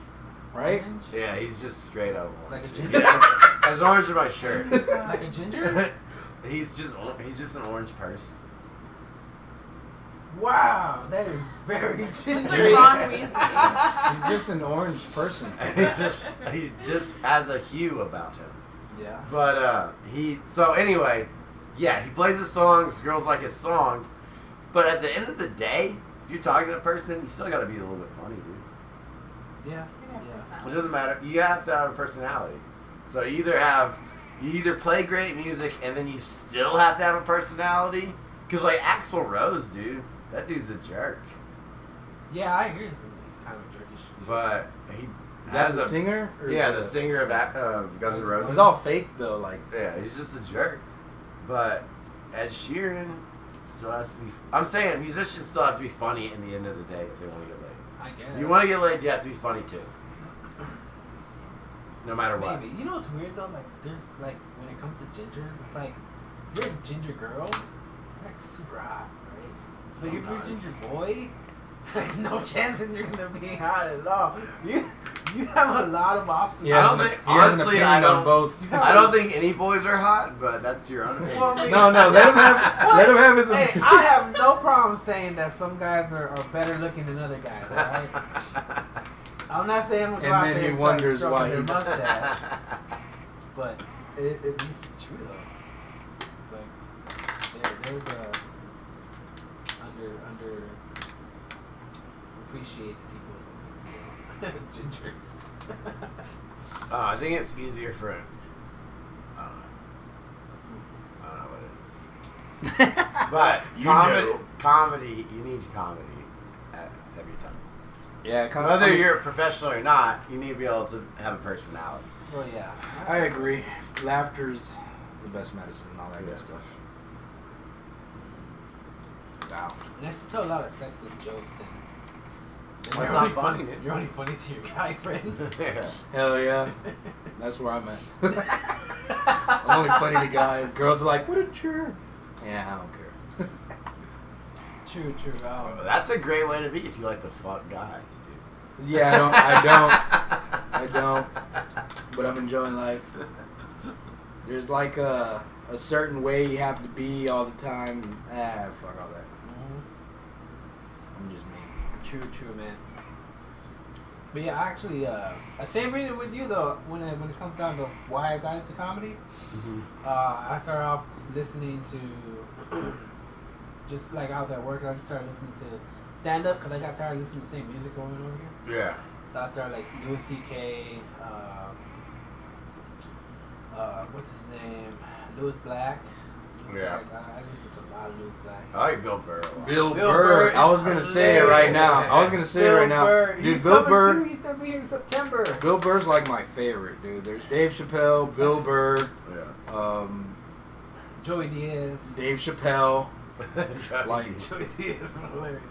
right? Orange? Yeah, he's just straight up Like orange. a ginger? Yeah, as orange as my shirt. Like a ginger? He's just an orange person. Wow, that is very It's ginger. like Ron Weasley. He's just an orange person. he just has a hue about him. Yeah. But so anyway, yeah, he plays his songs, girls like his songs, but at the end of the day, if you're talking to a person, you still gotta be a little bit funny, dude. Yeah. It doesn't matter. You have to have a personality. So you either play great music and then you still have to have a personality. Cause like Axl Rose, dude, that dude's a jerk. Yeah, I hear he's kind of a jerkish. But he Is that has the a singer? Or yeah, the singer of Guns N' Roses. It's all fake though. Like, Yeah, he's just a jerk. But Ed Sheeran still has to be. I'm saying musicians still have to be funny in the end of the day if they want to get laid. I guess. If you want to get laid, you have to be funny too. No matter what. Maybe. You know what's weird though? Like, there's like when it comes to gingers, it's like if you're a ginger girl, you're like super hot, right? But if you're a Sometimes. ginger boy, like no chances you're gonna be hot at all. You have a lot of options. I don't think. Honestly, I don't. both. I don't think any boys are hot, but that's your own opinion. Well, I mean- No, let him have his. Hey, I have no problem saying that some guys are better looking than other guys, alright? I'm not saying I'm gonna go And out then there he and start wonders stroking why their he's- mustache, but it's true though. It's like they're the under appreciated people, gingers. I think it's easier for. I don't know what it is. But comedy, you need comedy at every time. Yeah, Whether you're a professional or not, you need to be able to have a personality. Well, yeah. I agree. Laughter's the best medicine and all that Yeah. good stuff. Wow. And I used to tell a lot of sexist jokes, and That's not funny. You're only funny to your guy friends. Yeah. Hell yeah. That's where I'm at. I'm only funny to guys. Girls are like, what a jerk. Yeah, I don't care. True. That's a great way to be if you like to fuck guys, dude. Yeah, I don't. But I'm enjoying life. There's like a certain way you have to be all the time. Fuck all that. I'm just me. True, man. But yeah, actually, same reason with you though. When it comes down to why I got into comedy, I started off listening to just like I was at work. I just started listening to stand up because I got tired of listening to the same music over and over again. Yeah. So I started like Louis C.K. What's his name? Louis Black. Yeah. I listen to a lot of Louis Black. I like Bill Burr. A lot. Bill Burr. I was gonna say it right now. Dude, He's Bill coming Burr. too. He's gonna be here in September. Bill Burr's like my favorite, dude. There's Dave Chappelle, Bill Burr, Joey Diaz. Dave Chappelle. Like Joey Diaz is hilarious.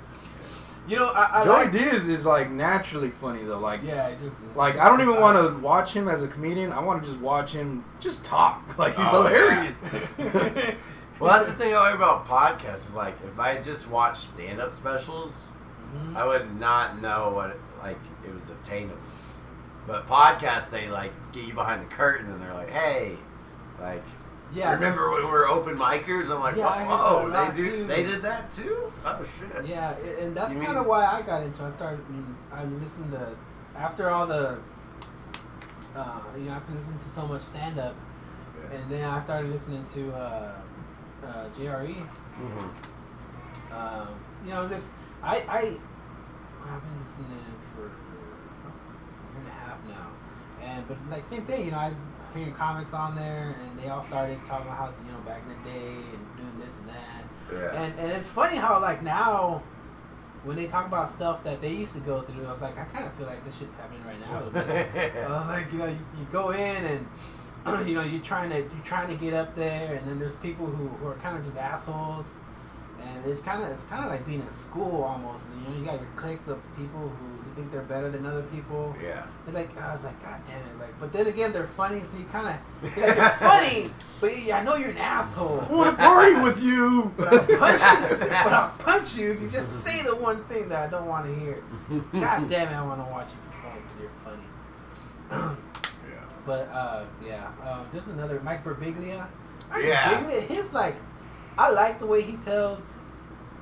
You know, I Joey like, Diaz is like naturally funny though. Like yeah, like I don't even want to watch him as a comedian. I want to just watch him just talk. Like he's hilarious. Yeah. Well, that's the thing I like about podcasts is like if I just watched stand-up specials, I would not know what it was attainable. But podcasts, they like get you behind the curtain and they're like, hey, like. Yeah, remember when we were open micers? I'm like, yeah, whoa, they did that too? Oh shit. Yeah, and that's kind of why I got into it. I listened to, after all the, after listening to so much stand up, and then I started listening to JRE. I've been listening for a year and a half now, but like same thing, I was hearing comics on there, and they all started talking about how back in the day and doing this and that. Yeah. And it's funny how like now, when they talk about stuff that they used to go through, I was like, I kind of feel like this shit's happening right now. I was like, you go in and you're trying to get up there, and then there's people who are kind of just assholes. And it's kind of like being in school almost. And, you got your clique of people who think they're better than other people. Yeah. It's like I was like, God damn it! Like, but then again, they're funny, so you kind of you're funny, but I know you're an asshole. I want to party with you. But I'll punch you if you just say the one thing that I don't want to hear. God damn it! I want to watch you perform because you're funny. Yeah. But there's another Mike Birbiglia. Yeah. His like. I like the way he tells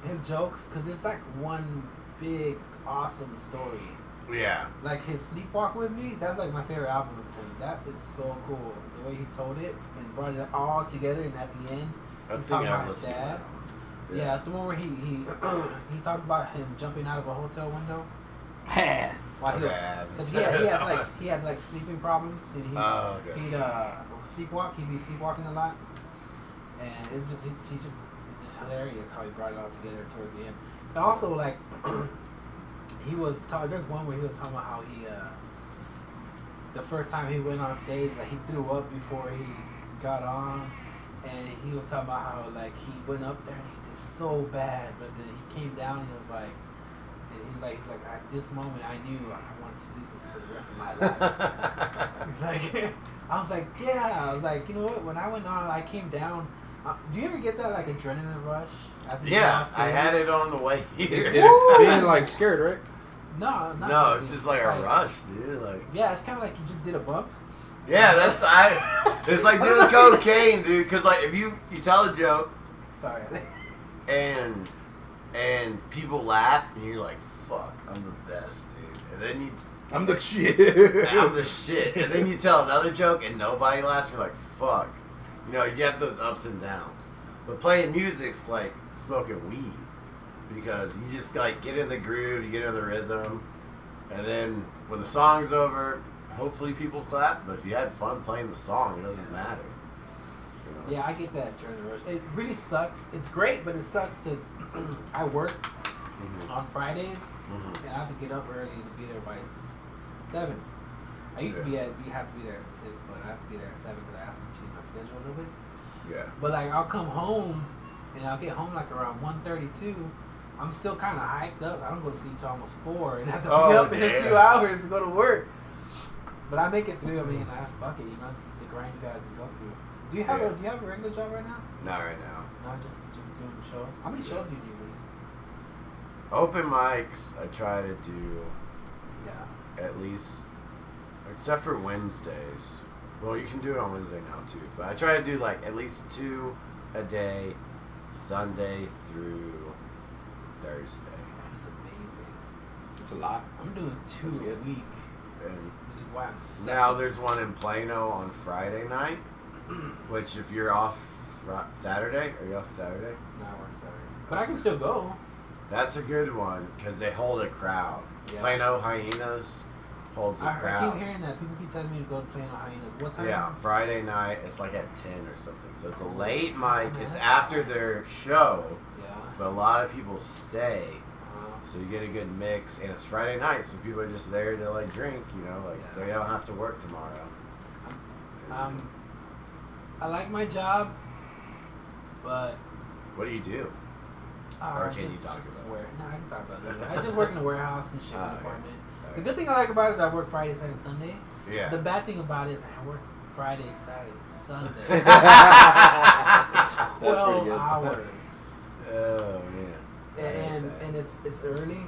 his jokes because it's like one big awesome story. Yeah. Like his Sleepwalk With Me, that's like my favorite album of him. That is so cool. The way he told it and brought it all together, and at the end, he's talking about his dad. Yeah, it's the one where he talks about him jumping out of a hotel window. While he has like sleeping problems. And he'd sleepwalk. He'd be sleepwalking a lot. And it's just hilarious how he brought it all together towards the end. And also, like, there's one where he was talking about how he, the first time he went on stage, like, he threw up before he got on. And he was talking about how, like, he went up there and he did so bad, but then he came down and he was like, he's like, at this moment I knew I wanted to do this for the rest of my life. He's like, I was like, yeah. I was like, you know what? When I went on, I came down. Do you ever get that like adrenaline rush? Yeah, I had it on the way here. It's being like scared, right? No, it's just like a rush, dude. Like yeah, it's kind of like you just did a bump. Yeah, it's like doing cocaine, dude. Because like if you tell a joke, sorry, and people laugh, and you're like, fuck, I'm the best, dude. And then I'm the shit. I'm the shit. And then you tell another joke, and nobody laughs. You're like, fuck. You have those ups and downs. But playing music's like smoking weed. Because you just like get in the groove, you get in the rhythm. And then when the song's over, hopefully people clap. But if you had fun playing the song, it doesn't matter. Yeah, I get that adrenaline rush. It really sucks. It's great, but it sucks because I work on Fridays. And I have to get up early to be there by 7. I used to be have to be there at 6, but I have to be there at 7 because I asked them to change my schedule a little bit. Yeah. But like I'll come home and I'll get home like around 1:32, I'm still kind of hyped up. I don't go to sleep till almost 4 and have to Oh, be up in a damn. few hours to go to work. But I make it through. I mean, fuck it. You know, it's the grind you gotta go through. Do you have a regular job right now? Not right now. No, just doing shows. How many shows do you do? Open mics, I try to do Yeah. at least, except for Wednesdays. Well, you can do it on Wednesday now too. But I try to do like at least 2 a day, Sunday through Thursday. That's amazing. It's a lot. I'm doing 2 a week, And which is why I'm sick. now there's one in Plano on Friday night, which if you're off Saturday, are you off Saturday? No, I work Saturday. But I can still go. That's a good one because they hold a crowd. Yeah. Plano Hyenas holds a I crowd. keep hearing that. People keep telling me to go to Plano Hyenas. What time? Yeah, Friday night. It's like at 10 or something. So it's a late mic. man, It's that's after fine. their show, Yeah. but a lot of people stay. Uh, So you get a good mix, and it's Friday night, so people are just there to like drink. You know, like Yeah. they don't have to work tomorrow. I like my job, but What do you do? Or can you talk about it? No, I can talk about it. I just work in a warehouse and shipping Okay. department. The Alright. good thing I like about it is I work Friday, Saturday, Sunday. Yeah. The bad thing about it is I work Friday, Saturday, Sunday. That's pretty 12 good. hours. Oh man. That is sad. And it's early.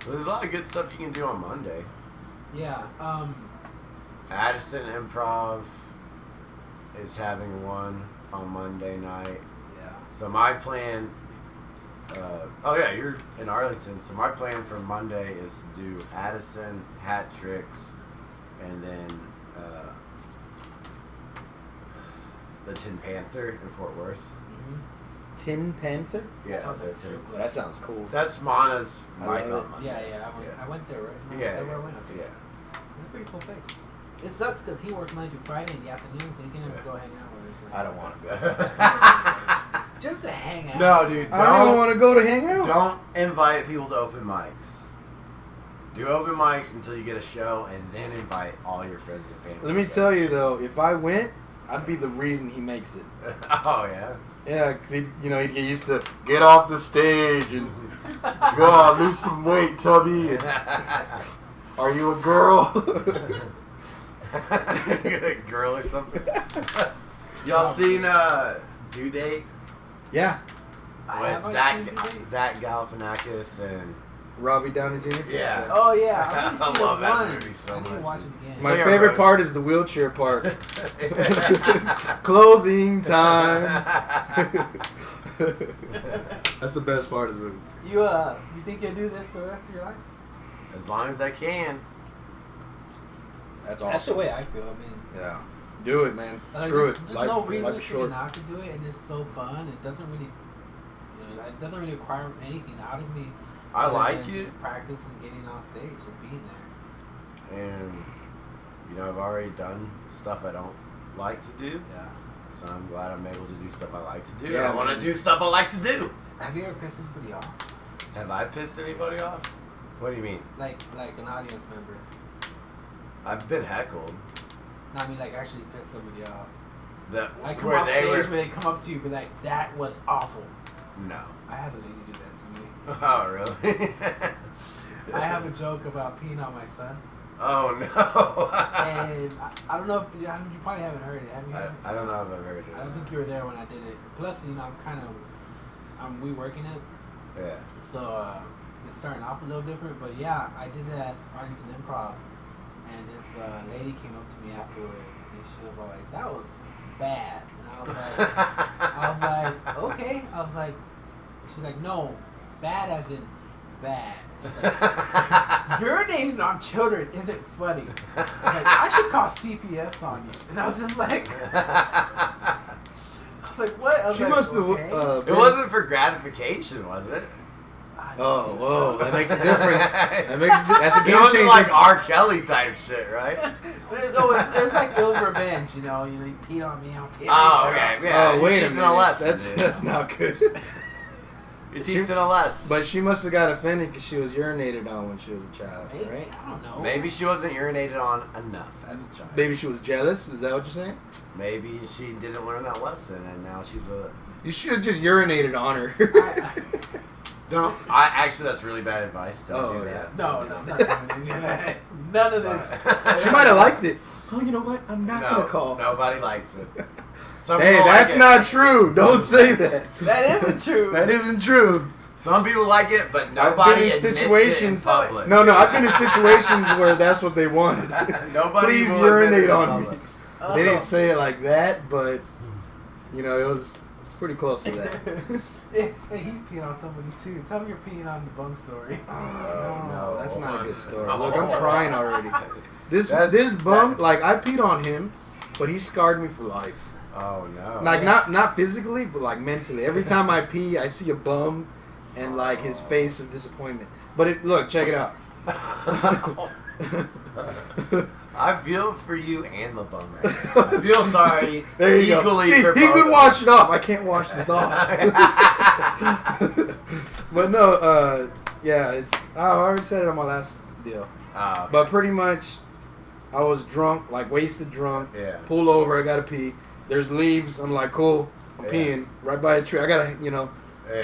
There's a lot of good stuff you can do on Monday. Yeah. Addison Improv is having one on Monday night. Yeah. So my plan. Oh yeah, you're in Arlington. So my plan for Monday is to do Addison, Hat Tricks, and then the Tin Panther in Fort Worth. Mm-hmm. Tin Panther? Yeah, Sounds like that's it. super- That sounds cool. That's Mana's I mic love on it. Monday. Yeah. I went there, right? No, Yeah, that's where I went. Okay. yeah. It's a pretty cool place. It sucks because he works Monday through Friday in the afternoon, so you can never Yeah. go hang out with him. I don't want to go. Just to hang out. No, dude, I don't even want to go to hang out. Don't invite people to open mics. Do open mics until you get a show, and then invite all your friends and family. Let me tell you though, if I went, I'd be the reason he makes it. Oh yeah. Yeah, because he'd get used to get off the stage and go out, lose some weight, Tubby. And, are you a girl? A girl or something. Y'all seen Due Date? Yeah, With Zach Galifianakis and Robbie Downey Jr. Yeah. Oh yeah, I've only I seen love it that once. movie so I need to much. watch it again. My like a favorite road- part is the wheelchair part. Closing time. That's the best part of the movie. You think you'll do this for the rest of your life? As long as I can. That's That's awesome. the way I feel. I mean, Yeah, do it, man. Screw there's, it. There's no reason life for is you short. not to do it, and it's so fun. It doesn't really, it doesn't really require anything out of me. I other like than it. Just practice and getting on stage and being there. And I've already done stuff I don't like to do. Yeah. So I'm glad I'm able to do stuff I like to do. Yeah, I want to man. do stuff I like to do. Have you ever pissed anybody off? Have I pissed anybody off? What do you mean? Like an audience member? I've been heckled. No, I mean like actually piss somebody off. Like come Where off they stage were. where they come up to you and be like, that was awful. No. I had a lady do that to me. Oh really? I have a joke about peeing on my son. Oh no. And I don't know if you probably haven't heard it. Have you? I don't know if I've heard it. I don't think you were there when I did it. Plus, I'm reworking it, Yeah. so it's starting off a little different. But yeah, I did it at Arlington Improv, and this lady came up to me afterwards, and she was all like, "That was bad," and I was like, "Okay." I was like, she's like, "No, bad as in bad." She's like, urinating on children isn't funny. I was like, I should call CPS on you. And I was just like, I was like, what? I was She like, must have. okay. It wasn't for gratification, was it? I Oh, think whoa, so. that makes a difference. That's a It game wasn't changer. like R. Kelly type shit, right? No, it's like it was revenge, you know. You peed on me, I'll pee Oh, on you. okay. Yeah, Oh, wait a you're teaching minute. lesson, That's dude. that's not good. You're teaching a lesson. But she must have got offended because she was urinated on when she was a child, Maybe, right? I don't know. Maybe she wasn't urinated on enough as a child. Maybe she was jealous. Is that what you're saying? Maybe she didn't learn that lesson, and now she's a. You should have just urinated on her. Don't. Actually, that's really bad advice. Don't do that. No, none of this. She might have liked it. Oh, you know what? I'm not gonna call. Nobody likes it. Hey, that's not true. Don't say that. That isn't true. That isn't true. Some people like it, but nobody admits it in public. No, I've been in situations where that's what they wanted. Nobody Please will urinate admit it in on me. public. They didn't say it like that, but it's pretty close to that. Hey, he's peeing on somebody too. Tell me you're peeing on the bum story. No, that's not a good story. No. Look, I'm crying already. This bum, like I peed on him, but he scarred me for life. Oh no! Like not physically, but like mentally. Every time I pee, I see a bum, and like his face of disappointment. But look, check it out. I feel for you and the bum right now. I feel sorry. There you equally go. See, for he both could of wash us. it off. I can't wash this off. But no, I already said it on my last deal. Okay. But pretty much, I was drunk, like wasted drunk. Yeah. Pull over, I gotta pee. There's leaves. I'm like, cool. I'm peeing right by a tree. I gotta,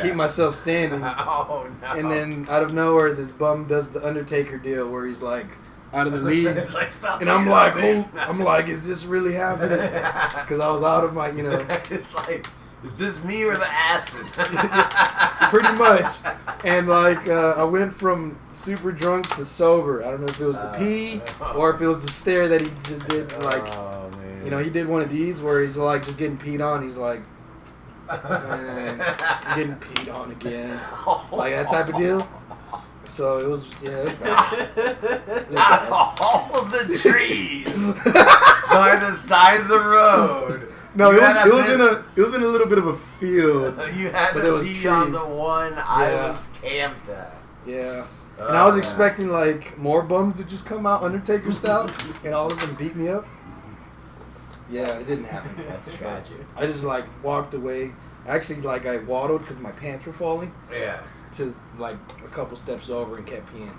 keep myself standing. Oh no! And then out of nowhere, this bum does the Undertaker deal where he's like out of the leaves, It's like, stop and I'm peeing like, on me. is this really happening? Because I was out of my, It's like, is this me or the acid? pretty much. And like, I went from super drunk to sober. I don't know if it was the pee or if it was the stare that he just did. Like, oh man! he did one of these where he's like just getting peed on. He's like, man, getting peed on again, like that type of deal. So it was, it was bad. Out of all of the trees by the side of the road. No, you it was in a little bit of a field. You had but to there was pee on trees. the one I was camped at. Yeah. And I was expecting like more bums to just come out Undertaker style and all of them beat me up. Yeah, it didn't happen. That's tragic. I just like walked away. Actually, like I waddled because my pants were falling Yeah. to like a couple steps over and kept peeing.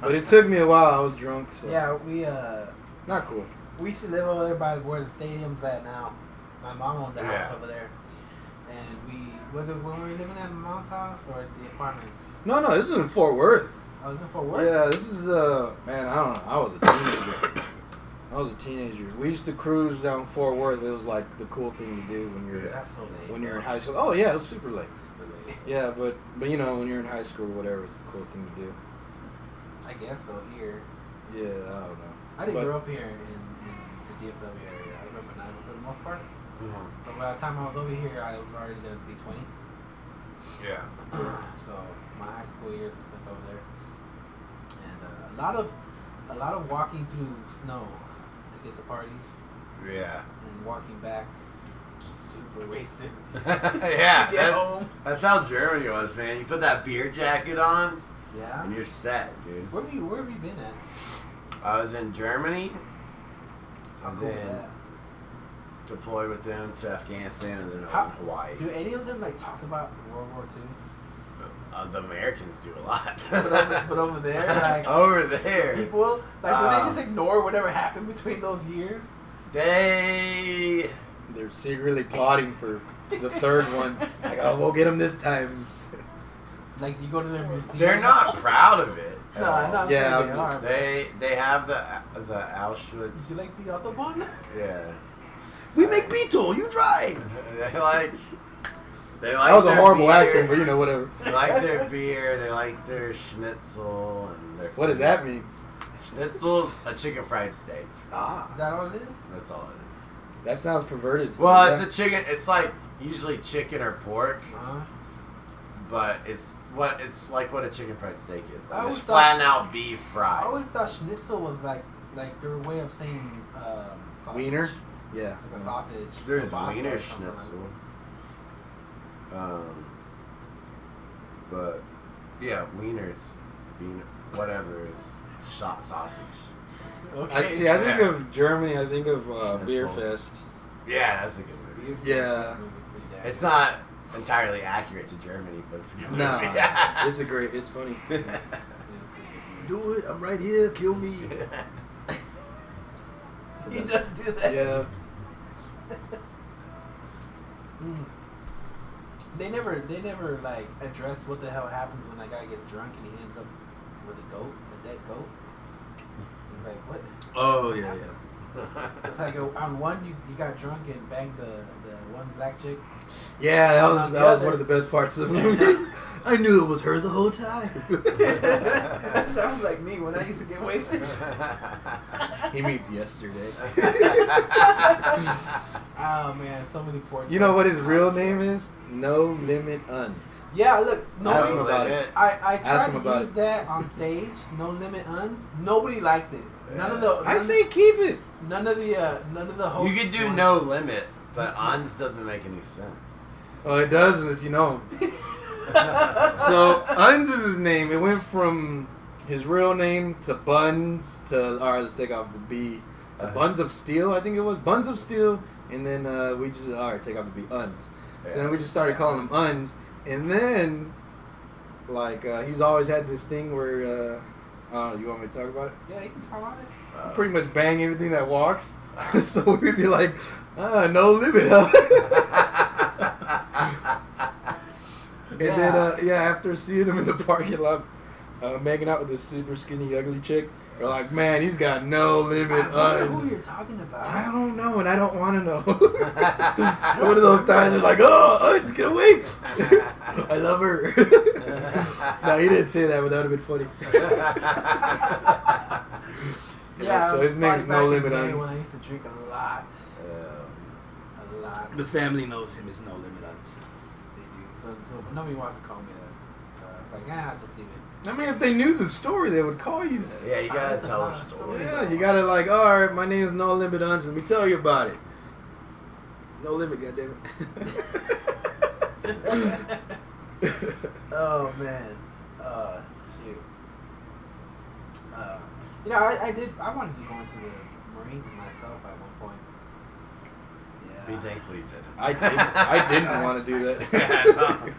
But it took me a while. I was drunk. So. Yeah, Not cool. we used to live over there by where the stadium's at now. My mom owned the house over there, and was it when we were living at my mom's house or at the apartments? No, this is in Fort Worth. I was in Fort Worth. Yeah, this is man. I don't know. I was a teenager. We used to cruise down Fort Worth. It was like the cool thing to do That's so late. when you're in high school. Oh yeah, it was super late. Super late. Yeah, but when you're in high school or whatever, it's the cool thing to do. I guess so. Here, Yeah, I don't know. I didn't grow up here in the DFW area. I grew up in Iowa for the most part. Mm-hmm. So by the time I was over here, I was already going to be 20. Yeah. So my high school years I spent over there, and a lot of walking through snow to get to parties, Yeah. and walking back super wasted. Yeah. to get home. That's how Germany was, man. You put that beer jacket on, Yeah. and you're set, dude. Where have you been at? I was in Germany, How and cool is then that? deployed with them to Afghanistan, and then I How- was in Hawaii. Do any of them talk about World War II? The Americans do a lot. But over there, over there, people do they just ignore whatever happened between those years? they're secretly plotting for the third one. Like, oh, we'll get him this time. Like you go to their museum. they're not proud of it. at No, I'm all. not Yeah, saying they I'm are. just- but They have the Auschwitz. Do you like the Autobahn? Yeah. We make Beetle, you drive. They like. That was a their horrible beer. accent, but whatever. They like their beer. They like their schnitzel and their. What does that mean? Schnitzel's a chicken fried steak. Ah, Is that all it is? That's all it is. that sounds perverted. Well, Yeah. it's the chicken. It's like usually chicken or pork, but it's like what a chicken fried steak is. I Like always it's thought- flattened out beef I fried. always thought schnitzel was like their way of saying sausage. Wiener? Yeah. Like a sausage. There's kielbasa wiener or something like schnitzel. But yeah, wieners, whatever is shot sausage. that. Okay. I think Yeah. of Germany. I think of Beer Schnitzels. Fest. Yeah, that's a good movie. Yeah. It's not entirely accurate to Germany, but it's a good No, movie. it's funny. Do it. I'm right here. Kill me. So You that's- just do that. yeah. They never like address what the hell happens when that guy gets drunk and he ends up with a dead goat. It's like what? Oh yeah. It's like on one you got drunk and banged the one black chick. Yeah, that was other. one of the best parts of the movie. I knew it was her the whole time. That sounds like me when I used to get wasted. He means yesterday. Oh man, so many poor. You know what his real name is? No Limit Uns. Yeah, look, Ask him nobody. about it. I Ask tried him to about use it. that on stage. No Limit Uns. Nobody liked it. I say keep it. None of the hosts. You could do wanted- No Limit, but Ons doesn't make any sense. Well, it doesn't if you know him. So Uns is his name. It went from his real name to Buns to let's take off the B to Buns of Steel. I think it was Buns of Steel, and then we just take off the B Uns. So then we just started calling him Uns, and then he's always had this thing where you want me to talk about it? Yeah, you can talk about it. Pretty much bang everything that walks. So we'd be like, no limit, huh? And then, after seeing him in the parking lot, making out with this super skinny, ugly chick, we're like, man, he's got no limit. I don't know who you're talking about. I don't know, and I don't want to know. One of those times you're like, Uns, get away. I love her. No, he didn't say that, but that would have been funny. Yeah, so his name's No Limit Uns. When I used to drink a lot. A lot. The family knows him as No Limit Uns. They do. So nobody wants to call me that. Just leave it. I mean, if they knew the story, they would call you that. Yeah, you gotta That's a tell lot a of story. stories. Yeah, you gotta all right, my name's No Limit Uns, let me tell you about it. No limit, goddammit. Oh man. Shoot. I wanted to go into the Marines myself at one point. Yeah. Be thankful you didn't. I didn't want to do that.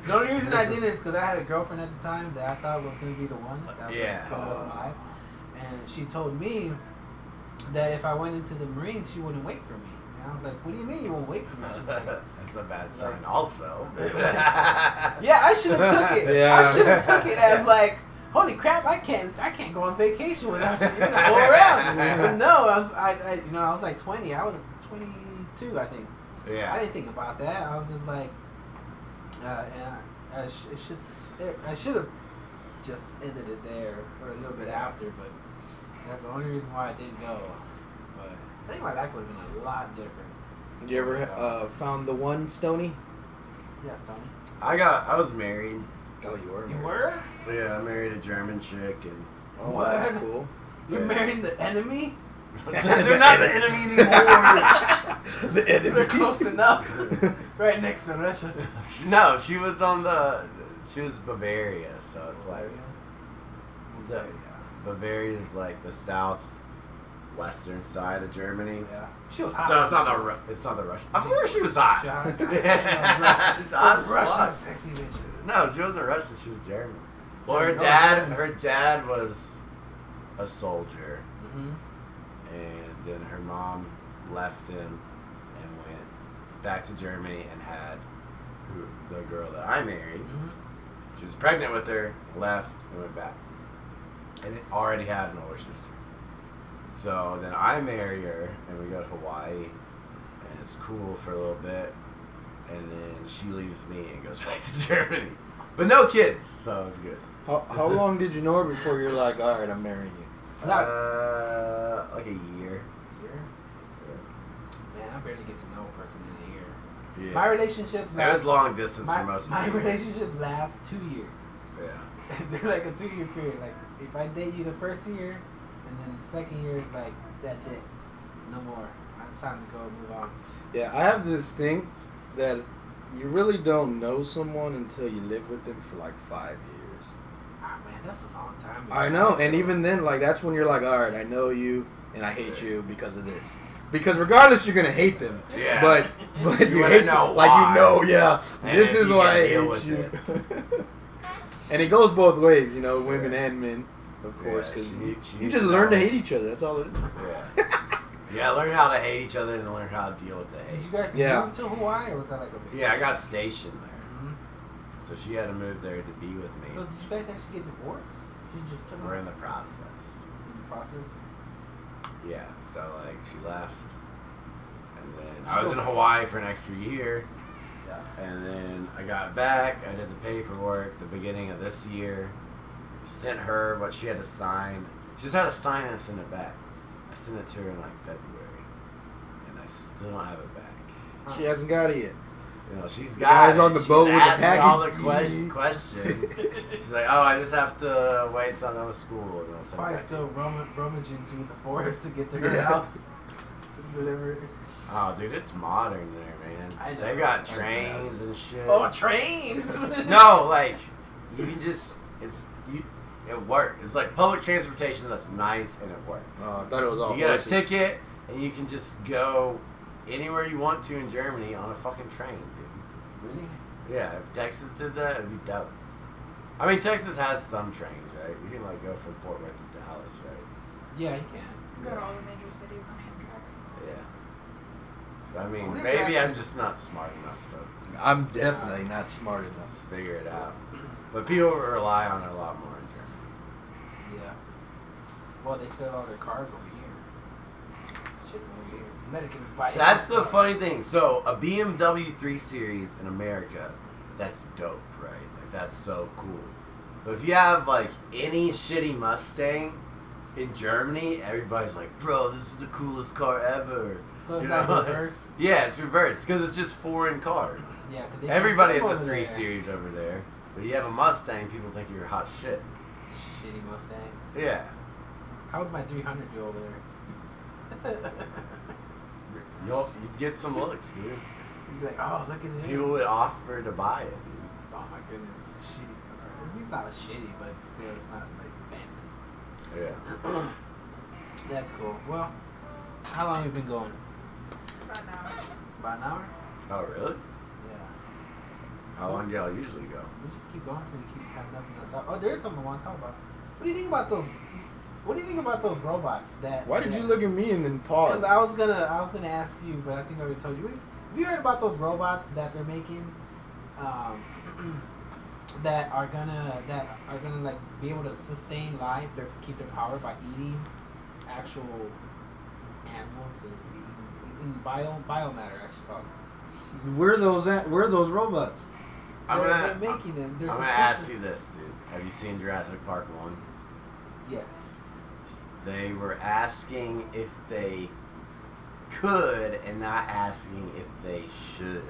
The only reason I didn't is because I had a girlfriend at the time that I thought was going to be the one. That was Yeah. the rest of my life. And she told me that if I went into the Marines, she wouldn't wait for me. And I was like, what do you mean you won't wait for me? She's like, That's a bad sign also. yeah, I should have took it. Yeah. I should have took it as like, holy crap, I can't go on vacation without you. You're gonna go around. But no, I was like 20. I was 22, I think. Yeah. I didn't think about that. I was just like, and I should have just ended it there or a little bit after, but that's the only reason why I didn't go. But I think my life would have been a lot different. Did you ever found the one, Stony? Yeah, Stoney. I was married. Oh, you were. You were? Yeah, I married a German chick and What? That's cool. You're marrying the enemy? they're not the enemy anymore. The enemy. They're close enough. Right next to Russia. No, she was Bavaria, so it's like Bavaria is like the southwestern side of Germany. Yeah. She was hot. So it's not the Russian. Of course she was hot. Russian sexy bitch. No, she wasn't Russian. She was German. Well, her No, dad was a soldier, Mm-hmm. and then her mom left him and went back to Germany and had the girl that I married. Mm-hmm. She was pregnant with her, left, and went back. And it already had an older sister. So then I marry her, and we go to Hawaii, and it's cool for a little bit. And then she leaves me and goes back to Germany. But no kids, so it was good. How long did you know her before you're like, all right, I'm marrying you? Like a year. Man, I barely get to know a person in a year. Yeah. My relationships It was long distance for most of my the years. relationships last 2 years. Yeah. They're like a 2-year period. Like if I date you the first year, and then the second year is like that's it, no more. It's time to go move on. Yeah, I have this thing that you really don't know someone until you live with them for like 5 years. Ah man, that's a long time. I know, and even then, like that's when you're like, all right, I know you, and I hate you because of this. Because regardless, you're gonna hate them. Yeah. But you wanna hate know them. Like why. you know, yeah. And This if is you why I can deal hate with you. it. And it goes both ways, you know, women and men, of course, Yeah, because she you needs just to learn to know. hate each other. That's all it is. Yeah. Yeah, learn how to hate each other and learn how to deal with the Did hate. you guys Yeah. move to Hawaii or was that like a big? Yeah, I got stationed there. Mm-hmm. So she had to move there to be with me. So did you guys actually get divorced? You just took We're off in the process. in the process? Yeah, so like she left. And then I was in Hawaii for an extra year. Yeah. And then I got back. I did the paperwork the beginning of this year. Sent her what she had to sign. She just had to sign it and send it back. I sent it to her in like February. And I still don't have it back. She hasn't got it yet. You know, she's The got guy's it. on the She's boat with the asking all the package. questions. She's like, oh, I just have to wait until I'm done with school. And I'll send it Probably back. still rummaging through the forest to get to her house. To deliver it. Oh, dude, it's modern there, man. I know. They got trains and shit. Oh, trains! No, like, you can just, it works. It's like public transportation that's nice and it works. Oh, I thought it was all You get horses. a ticket and you can just go anywhere you want to in Germany on a fucking train, dude. Really? Yeah, if Texas did that, it'd be dope. I mean, Texas has some trains, right? You can, like, go from Fort Worth to Dallas, right? Yeah, you can. Go to all the major cities on Amtrak. Yeah. So, I mean, Wonder if maybe that- I'm just not smart enough to I'm definitely not smart enough. figure it out. But people rely on it a lot more in Germany. Yeah. Well, they sell all their cars over here. Shit over here. Americans buy it. That's the funny thing. So, a BMW 3 Series in America, that's dope, right? Like, that's so cool. So, if you have, like, any shitty Mustang in Germany, everybody's like, bro, this is the coolest car ever. So it's You like know? reverse. Yeah, it's reversed because it's just foreign cars. Yeah, 'cause they Everybody can't has come a over 3 there. Series over there. But you have a Mustang, people think you're hot shit. Shitty Mustang. Yeah. How would my 300 do over there? You'd get some looks, dude. You'd be like, oh, look at him. People would offer to buy it, dude. Oh my goodness, shitty car. I mean, it's not a shitty, but still, it's not like fancy. Yeah. That's cool. Well, how long have you been going? About an hour. About an hour? Oh, really? Yeah. How long do y'all usually go? We just keep going till we keep having nothing to talk. Oh, there's something I want to talk about. What do you think about those? What do you think about those robots? Why did you look at me and then pause? Because I was gonna ask you, but I think I already told you. Have you heard about those robots that they're making? That are gonna like be able to sustain life, keep their power by eating actual animals and eating biomatter, I should call it. Where are those at? Where are those robots? They're making them. I'm gonna ask you this, dude. Have you seen Jurassic Park 1? Yes. They were asking if they could and not asking if they should.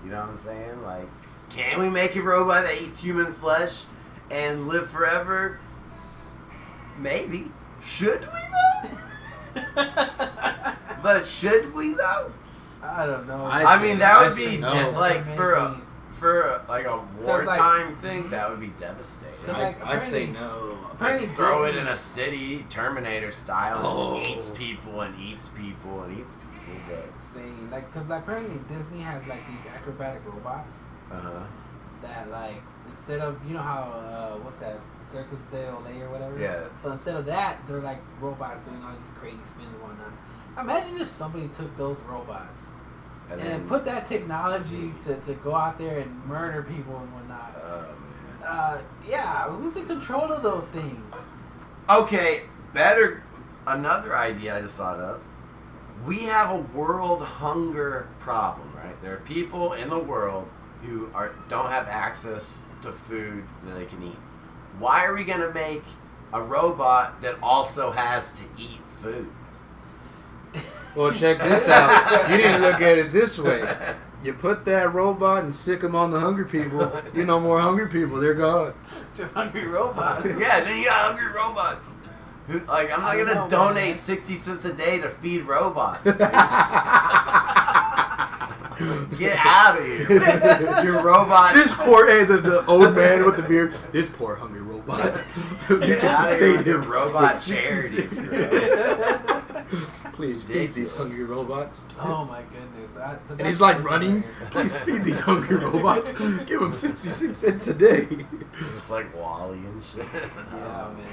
You know what I'm saying? Like, can we make a robot that eats human flesh and live forever? Maybe. Should we though? But should we though? I don't know. I mean, that would say be no. like for a wartime like, thing. That would be devastating. Like, I'd say apparently- no. apparently Just throw it Disney- in a city, Terminator style, Oh. and just eats people and eats people and eats people. But insane. Like, cause apparently Disney has like these acrobatic robots that like instead of how what's that Circus de Olay or whatever. Yeah. So instead of that, they're like robots doing all these crazy spins and whatnot. Imagine if somebody took those robots and then put that technology to go out there and murder people and whatnot. Yeah, who's in control of those things? Okay, another idea I just thought of. We have a world hunger problem, right? There are people in the world who don't have access to food that they can eat. Why are we going to make a robot that also has to eat food? Well, check this out. You didn't look at it this way. You put that robot and sick them on the hungry people. You know, more hungry people, they're gone. Just hungry robots. Yeah, then you got hungry robots. Like, I'm not I going know, to donate man. 60 cents a day to feed robots. Get out of here. Your robot. This poor, the old man with the beard. This poor hungry robot. You Get can out of here sustain with your him. robot charities, bro. Please feed these hungry robots. Oh my goodness. And he's like running. Please feed these hungry robots. Give them 66 cents a day. It's like Wall-E and shit. Yeah, man.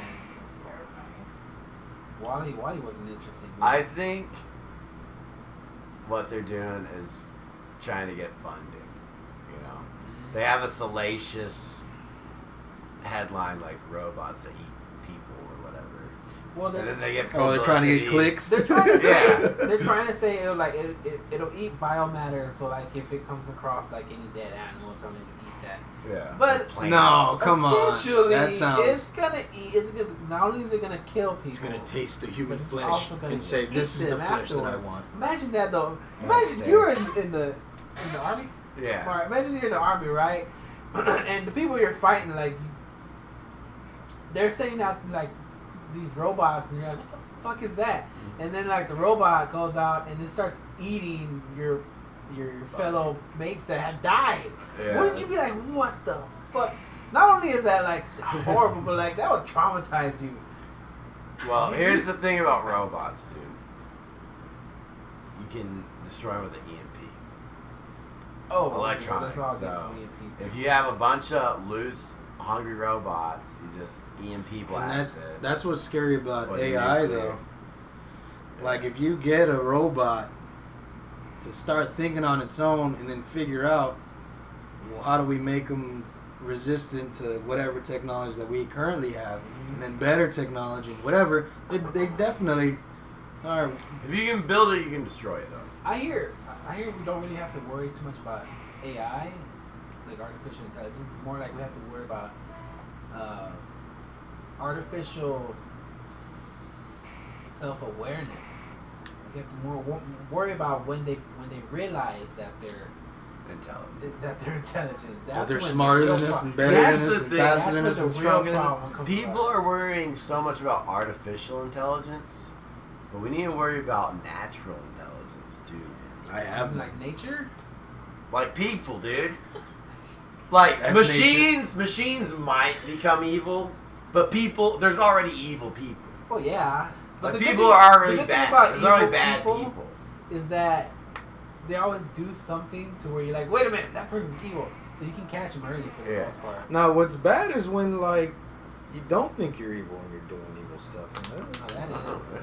Wall-E wasn't interesting. I think what they're doing is trying to get funding, you know? They have a salacious headline like robots that eat people or whatever. Well, And then they get they're trying to get clicks. They're trying to say, Yeah. they're trying to say it'll eat biomatter. So like if it comes across like any dead animal, it's only to eat that. Yeah. But No, come on. essentially, That sounds. it's gonna eat. It's gonna, not only is it gonna kill people, It's gonna taste the human but it's flesh also gonna and say, eat "This is the them flesh that I afterwards." want." Imagine that though. Yeah, Imagine same. you're in the army. Yeah. All right, imagine you're in the army, right? And the people you're fighting, like, they're sending out like these robots, and you're like, what the fuck is that? And then like the robot goes out and it starts eating your fellow mates that have died. Yeah, Wouldn't you be like, what the fuck? Not only is that like horrible, but like that would traumatize you. Well, here's the thing about robots, dude. You can destroy them with an EMP. Oh, Electronics. that's all So, that's EMP. if you have a bunch of loose, hungry robots, you just EMP blast it. That's what's scary about Or AI, nuclear. though. Like, if you get a robot to start thinking on its own and then figure out, well, how do we make them resistant to whatever technology that we currently have, and then better technology, whatever, they definitely are. If you can build it, you can destroy it, though. I hear we don't really have to worry too much about AI, like artificial intelligence. It's more like we have to worry about artificial self-awareness. Like you have to more worry about when they realize that they're Intelligent. intelligent. That That's they're when smarter the than real us pro- and better That's than the us and thing. faster That's than when us the and real stronger than us. problem comes People about. are worrying so much about artificial intelligence, but we need to worry about natural intelligence, too, man. I have like nature. Like people, dude. Like That's machines might become evil, but people, there's already evil people. Oh yeah. Like the good people thing- are the already good thing bad. about There's already evil bad people. Is that they always do something to where you're like, wait a minute, that person's evil. So you can catch them early for the Yeah. most part. Now, what's bad is when, like, you don't think you're evil and you're doing evil stuff. And Oh, that is.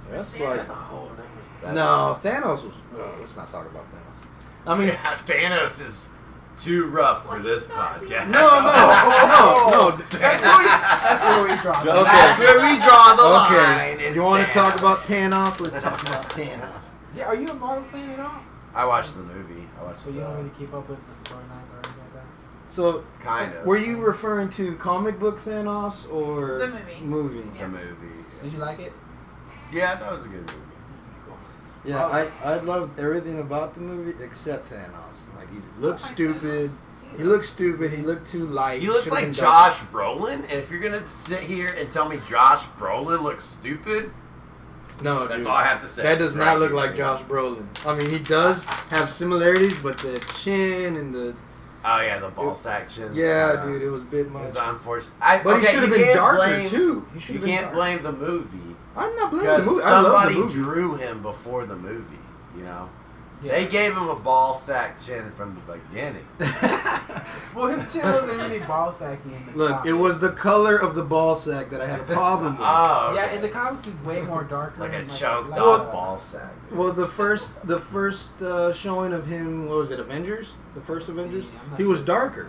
that's Yeah, like... that's a whole different. No, Thanos was... Oh, let's not talk about Thanos. I mean... Yeah, Thanos is too rough for this podcast. No. That's where we draw the Okay. That's where we draw the line. Okay, is you want to talk Thanos. about Thanos? Let's talk about Thanos. Yeah, are you a Marvel fan at all? I watched the movie. I watched So you don't really keep up with the storylines or anything like that? So, kind of. were you referring to comic book Thanos or The movie. movie? the movie? Did you like it? Yeah, that was a good movie. Yeah, I loved everything about the movie except Thanos. Like, he looked stupid. He looked stupid. He looked too light. He looks Should've like been Josh Brolin, and if you're gonna sit here and tell me Josh Brolin looks stupid, darker. No, that's dude. all I have to say. That does Right not look here, like right Josh now. Brolin. I mean, he does have similarities, but the chin and the... Oh yeah, the ball sack chin. Yeah, dude, it was a bit much. It's unfortunate. But he should have been darker, blame, too. He should You have been can't darker. blame the movie I'm not blaming the because movie. I love somebody the movie. drew him before the movie. You know, Yeah. they gave him a ball sack chin from the beginning. Well, his chin wasn't really ball sacky in the Look, comics. it was the color of the ball sack that I had a problem with. Oh, Yeah, okay. in the comics he's way more darker. like a and, choked like, off ball sack. Well, the first showing of him, what was it, Avengers? The first Avengers? Yeah, I'm not He sure. was darker.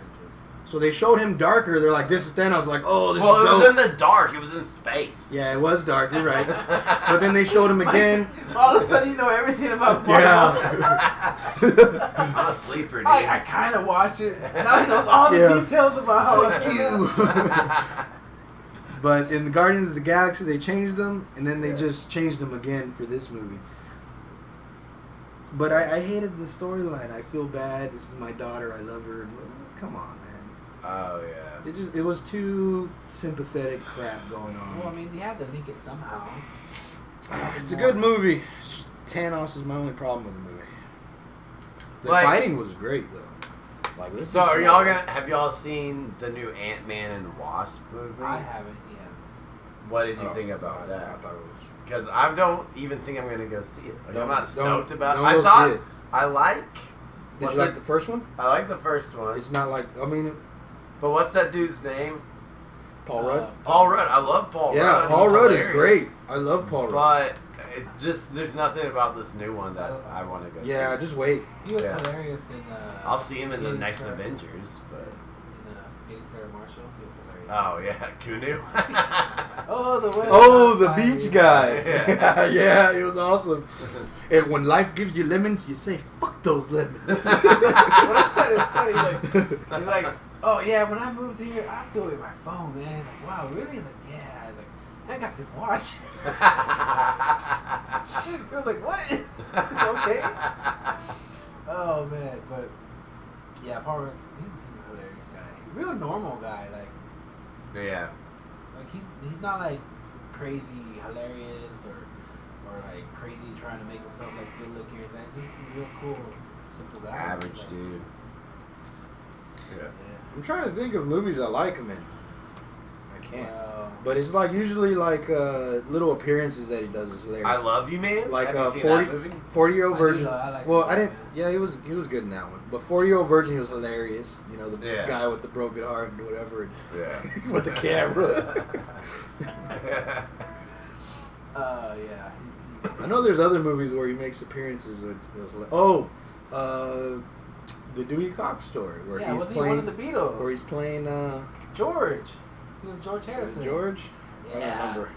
So they showed him darker. They're like, this is Thanos. Like, oh, this Well, is it was dope. in the dark. It was in space. Yeah, it was dark. You're right. But then they showed him again. All of a sudden you know everything about Marvel. Yeah. I'm a sleeper, dude. I kind of watch it. Now he knows all the Yeah. details about how Fuck you. But in the Guardians of the Galaxy, they changed him, and then they just changed him again for this movie. But I hated the storyline. I feel bad. This is my daughter. I love her. Come on, man. Oh yeah. It was too sympathetic crap going on. Well, I mean, they had to link it somehow. It's a good movie. Thanos is my only problem with the movie. The Like- fighting was great though. Like, let's So be are y'all smart. have y'all seen the new Ant-Man and Wasp movie? I haven't yet. What did you Oh, think about I that? thought it was. Because I don't even think I'm gonna go see it. Like, I'm not stoked about it. don't I go thought see it. I like. Did what's you like that- the first one? I like the first one. It's not like But what's that dude's name? Paul Rudd. Paul Rudd. I love Paul Rudd. Yeah, Paul He's Rudd is hilarious. great. I love Paul Rudd. But it just there's nothing about this new one that I want to go see. Yeah, just wait. He was Yeah. hilarious in. I'll see him in the Forgetting next Sarah- Avengers, but In Forgetting Sarah Marshall, he was hilarious. oh yeah, Kunu. Oh, the way. Oh, the beach guy. Yeah. Yeah, it was awesome. And when life gives you lemons, you say, "Fuck those lemons." What I'm trying to say, he's like, oh yeah, when I moved here, I go with my phone, man. He's like, wow, really? He's like, yeah. He's like, I got this watch. I was like, what? Okay. Oh man, but yeah, Paul Rudd, he's a hilarious guy. Real normal guy, like Yeah. he's not like crazy hilarious or like crazy trying to make himself like good looking or anything. Just a real cool, simple guy. Average Like, dude. Yeah. Yeah. I'm trying to think of movies I like him in. I can't. Well, But it's like usually like little appearances that he does is hilarious. I Love You, Man. Like Have you seen 40 that movie? 40-Year-Old I do Virgin. know, I like Well, that, I didn't. man. Yeah, he was good in that one. But 40-Year-Old Virgin, he was hilarious. You know, the Yeah. guy with the broken heart and whatever, and Yeah. with the camera. yeah. I know there's other movies where he makes appearances. It was like, the Dewey Cox story, where Yeah, he's wasn't he one playing, of the Beatles? where he's playing. George. He was George Is Harrison. it George? I don't Yeah. remember.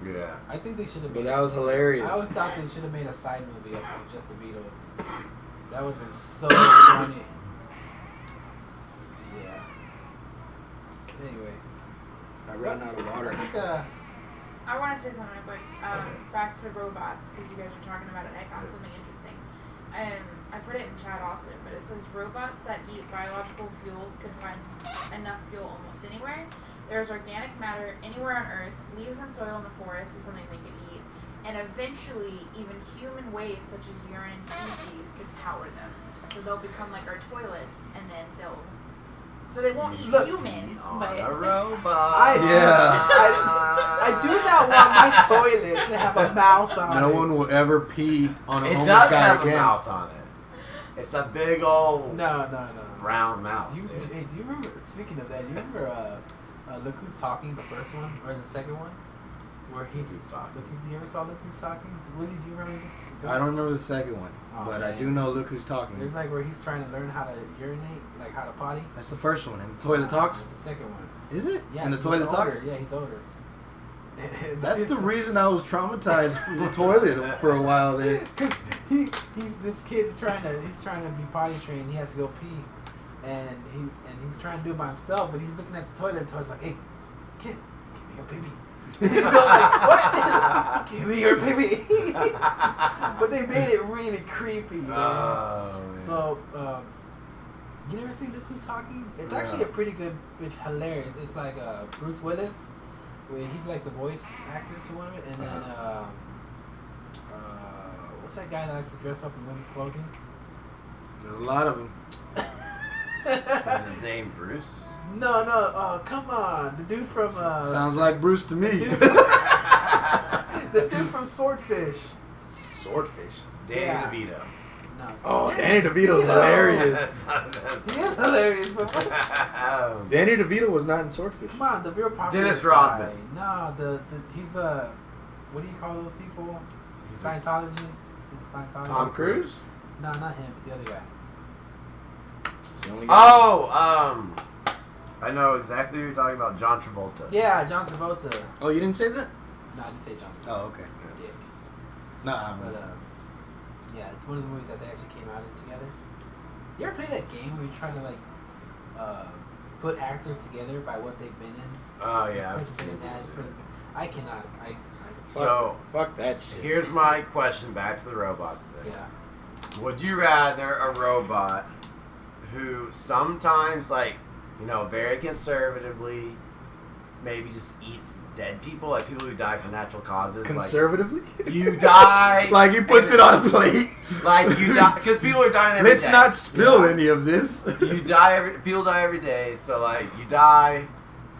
Yeah. I think they should have. But that was hilarious. I always thought they should have made a side movie of just the Beatles. That would have been so funny. Yeah. Anyway, I ran out of water. I think I want to say something quick. Back to robots, because you guys were talking about it. I found something interesting. I put it in chat also, but it says robots that eat biological fuels could find enough fuel almost anywhere. There's organic matter anywhere on Earth. Leaves and soil in the forest is something they could eat. And eventually, even human waste, such as urine and feces, could power them. So they'll become like our toilets, and then they'll... So they won't eat Look, humans, On but... a robot. I do not want my Ah. toilet to have a mouth on it. No one will ever pee on a It homeless does guy have again. a mouth on it. It's a big old No. round mouth. Do you, dude. hey, do you remember? Speaking of that, do you remember? Look Who's Talking, the first one or the second one, where he's Who's Talking? You ever saw Look Who's Talking? Willie, do you remember? I don't remember the second one, Oh, but I man. do know Look Who's Talking. There's like where he's trying to learn how to urinate, like how to potty. That's the first one. And the toilet talks. That's the second one. Is it? Yeah. And the he's toilet older. talks. Yeah, he's older. That's the reason I was traumatized from the toilet for a while there. He's this kid's trying to be potty trained. He has to go pee, and he's trying to do it by himself. But he's looking at the toilet, and the toilet's like, "Hey, kid, give me your baby." He's all like, "What? Give me your baby." But they made it really creepy, man. Oh, man. So, you never seen Look Who's Talking? It's actually a pretty good. It's hilarious. It's like Bruce Willis, where he's like the voice actor to one of it, and then what's that guy that likes to dress up in women's clothing? There's a lot of them. Is his name Bruce? No. Oh, come on, the dude from Sounds like Bruce to me. the dude from Swordfish. Swordfish. Danny Yeah. DeVito. No. Oh, Danny DeVito's hilarious. That's He is hilarious, but what? Danny DeVito was not in Swordfish. Come on, the real popular Dennis guy. Rodman. No, he's what do you call those people? Scientologists. He's a Scientologist. Tom Cruise? No, not him, but the other guy. It's the only guy. I know exactly what you're talking about. John Travolta. Yeah, John Travolta. Oh, you didn't say that? No, I didn't say John Travolta. Oh, okay. Dick. Nah, But yeah, it's one of the movies that they actually came out in together. You ever play that game where you try to like put actors together by what they've been in? Oh yeah, I've Person seen in that, it. person- I cannot. fuck that shit. Here's my question back to the robots thing. Yeah. Would you rather a robot who sometimes, like, very conservatively, maybe just eats dead people, like people who die from natural causes? Conservatively? Like, you die. Like he puts it on a plate. Like you die because people are dying every day. Let's not spill any of this. People die every day, so like you die,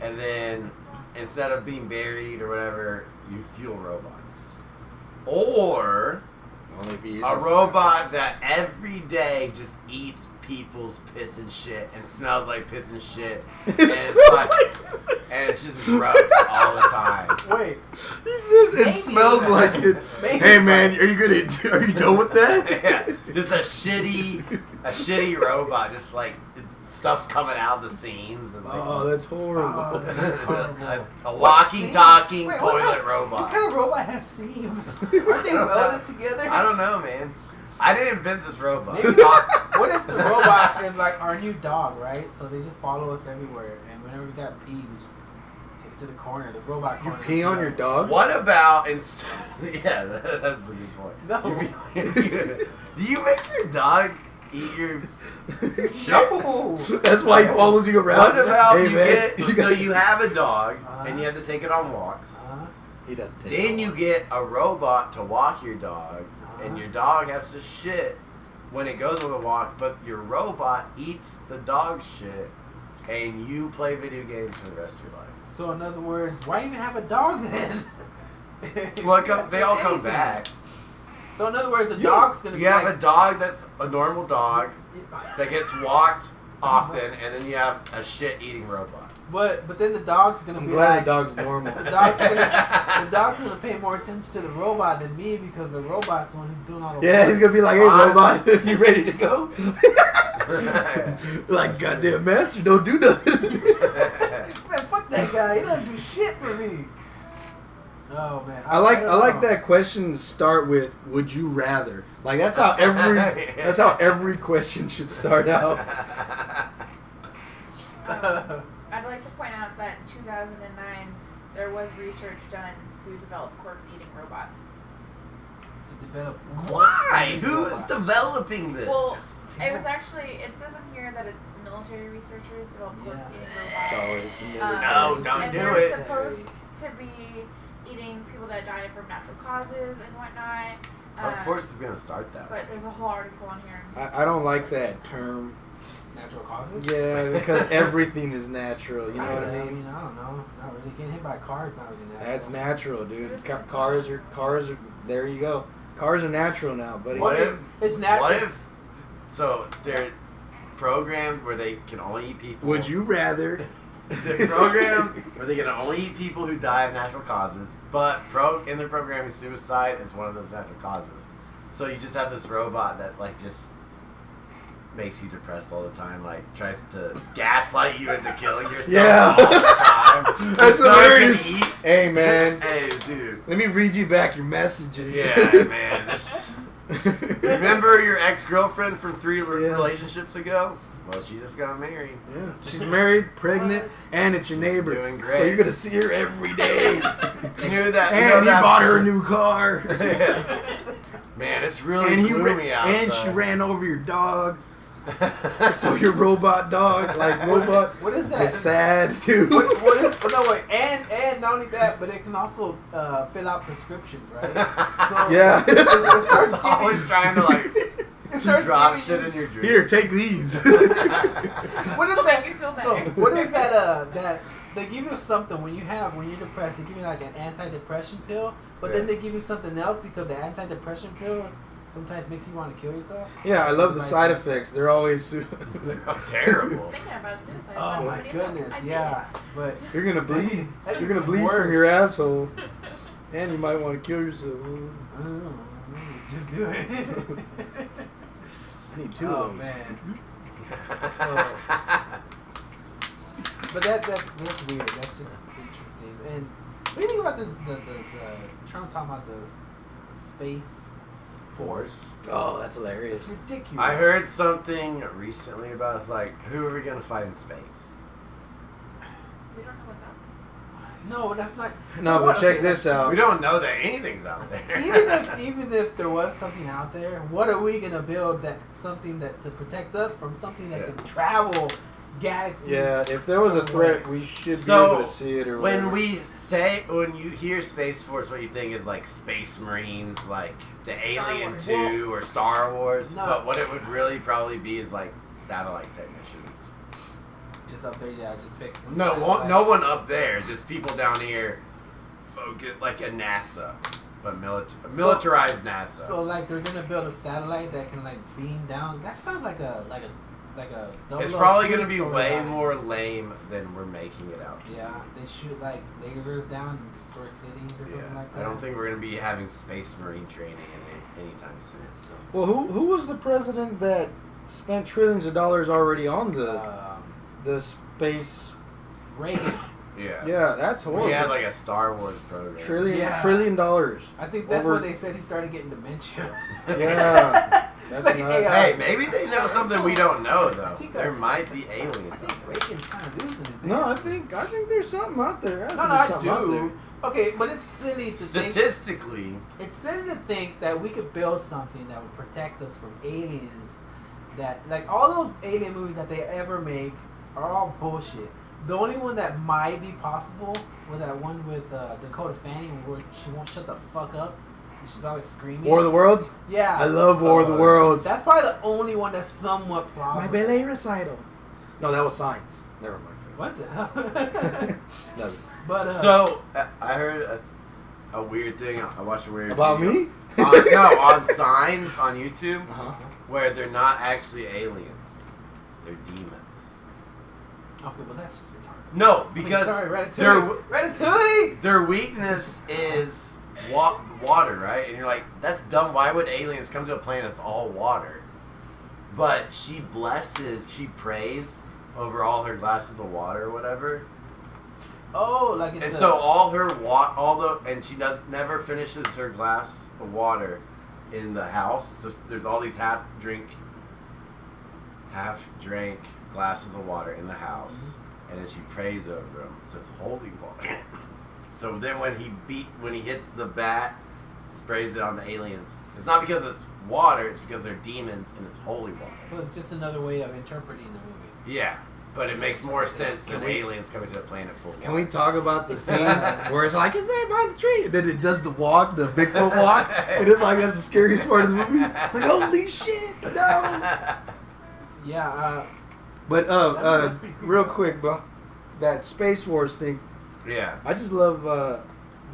and then instead of being buried or whatever, you fuel robots. Or Only if he a robot that every day just eats people's piss and shit and smells like piss and shit. And it's just gross all the time. Wait. He says it smells like it. Hey man, are you done with that? Yeah, just a shitty robot. Just like stuff's coming out of the seams. And like, Oh, that's horrible. Oh, that's horrible. a walking, talking Wait, toilet robot. What kind of robot has seams? Aren't they welded together? I don't know, man. I didn't invent this robot. Maybe what if the robot is like our new dog, right? So they just follow us everywhere, and whenever we got pee, we just take it to the corner, the robot You corner. pee on your dog? What about instead? Yeah, that's a good point. No. Do you make your dog eat your shit? No. That's why he follows you around. What about Hey, so you have a dog and you have to take it on walks. He doesn't take Then it you on. get a robot to walk your dog, and your dog has to shit when it goes on the walk, but your robot eats the dog shit, and you play video games for the rest of your life. So in other words, why even have a dog then? Well, they all come back. So in other words, the dog's gonna be You have like, a dog that's a normal dog that gets walked often, and then you have a shit-eating robot. But then the dog's gonna I'm be glad like, the dog's normal. the dog's gonna pay more attention to the robot than me because the robot's the one who's doing all the work. Yeah, he's gonna be like, hey Honestly. robot, you ready to go? Like, goddamn master, don't do nothing. Man, fuck that guy. He doesn't do shit for me. Oh man, I like don't know. that question start with "Would you rather?" Like that's how every question should start out. I'd like to point out that in 2009 there was research done to develop corpse-eating robots. To develop. Why? Who's developing this? Well, it was actually, it says in here that it's military researchers developed corpse-eating robots. Always the No, don't and do they're it. supposed to be eating people that die from natural causes and whatnot. Of course it's going to start that way. But there's a whole article on here. I don't like that term. Natural causes? Yeah, because everything is natural. You know what I mean? I don't know. Not really. Getting hit by a car is not really natural. That's natural, dude. Suicide. Cars are. There you go. Cars are natural now, buddy. What if? It's natural. What if? So they're programmed where they can only eat people. Would you rather? They're programmed where they can only eat people who die of natural causes, but in their programming, suicide is one of those natural causes. So you just have this robot that like just makes you depressed all the time, like tries to gaslight you into killing yourself Yeah. all the time. That's So it can hilarious. eat. Hey man, Hey, dude. let me read you back your messages. Yeah, man. Remember your ex-girlfriend from 3 relationships ago? Well, she just got married. Yeah, she's married, pregnant, What? and it's your She's neighbor. doing great. So you're gonna see her every day. You knew that. And he bought her a new car. Man, it's really And gloomy outside. and she ran over your dog. So your robot dog, like robot, What is that? is sad too. What is, no wait, and not only that, but it can also fill out prescriptions, right? So Yeah. it starts It's always giving, trying to like it starts drop giving shit you- in your drink. Here, take these. What is It'll that? make you feel No, better. what is that? That they give you something when you're depressed. They give you like an antidepressant pill, but then Yeah. they give you something else because the antidepressant pill sometimes makes you want to kill yourself. Yeah, I love the side effects. They're always. Oh, terrible. Thinking about suicide. Oh that's my what it is. goodness, I did. yeah. But You're gonna bleed. That'd You're gonna be bleed worse. from your asshole, and you might want to kill yourself. I don't know, just do it. I need 2 Oh of those. man. So, but that's weird. That's just interesting. And what do you think about this? The Trump talking about the space force. Oh, that's It's hilarious. ridiculous. I heard something recently about it's like, who are we gonna fight in space? We don't know what's out No, that's not. No, but check this We out. don't know that anything's out there. Even if there was something out there, what are we gonna build to protect us from something that can travel galaxies? Yeah, if there was a threat, we should be So, able to see it or whatever. when you hear Space Force, what you think is like Space Marines, like the Alien Wars. 2 or Star Wars. No. But what it would really probably be is like satellite technicians. Just up there, yeah, just fix them. No one up there, just people down here, focus like a NASA, but militarized NASA. So like they're gonna build a satellite that can like beam down. That sounds like a like a. It's probably 002 gonna be way storyline. more lame than we're making it out. Yeah, they shoot like lasers down and destroy cities or something like that. I don't think we're gonna be having space marine training anytime soon. So. Well, who was the president that spent trillions of dollars already on the space? Reagan. Yeah. Yeah, that's horrible. We had like a Star Wars program. Trillion dollars. I think that's when they said he started getting dementia. Yeah. That's Like, not. Hey, maybe they know something we don't know though. think There might be aliens. I think Reagan's kind of losing it. No, I think there's something out there. There has to be I something out there. do. Okay, but it's silly to think. Statistically, It's silly to think that we could build something that would protect us from aliens. That like all those alien movies that they ever make are all bullshit. The only one that might be possible was that one with Dakota Fanning where she won't shut the fuck up and she's always screaming. War of the Worlds? Yeah. I love War of the Worlds. That's probably the only one that's somewhat plausible. My ballet recital. No, that was science. Never mind. What the hell? No. But so I heard a weird thing. I watched a weird About video. me? On signs on YouTube Uh-huh. where they're not actually aliens, they're demons. okay, well that's just retarded. No, because sorry, their Ratatouille. their weakness is water, right? And you're like, that's dumb. Why would aliens come to a planet that's all water? But she prays over all her glasses of water or whatever. Oh, like it's And so all her and she never finishes her glass of water in the house. So there's all these half drank glasses of water in the house, and then she prays over them. So it's holy water. So then when he hits the bat, sprays it on the aliens. It's not because it's water. It's because they're demons and it's holy water. So it's just another way of interpreting the movie. Yeah. But it makes more sense than aliens coming to a planet full of water. Can we talk about the scene where it's like, it's there behind the tree? And then it does the walk, the Bigfoot walk. And it's like, that's the scariest part of the movie. Like, holy shit, no. Yeah. But, That's pretty creepy. real quick, bro. That Space Wars thing, Yeah. I just love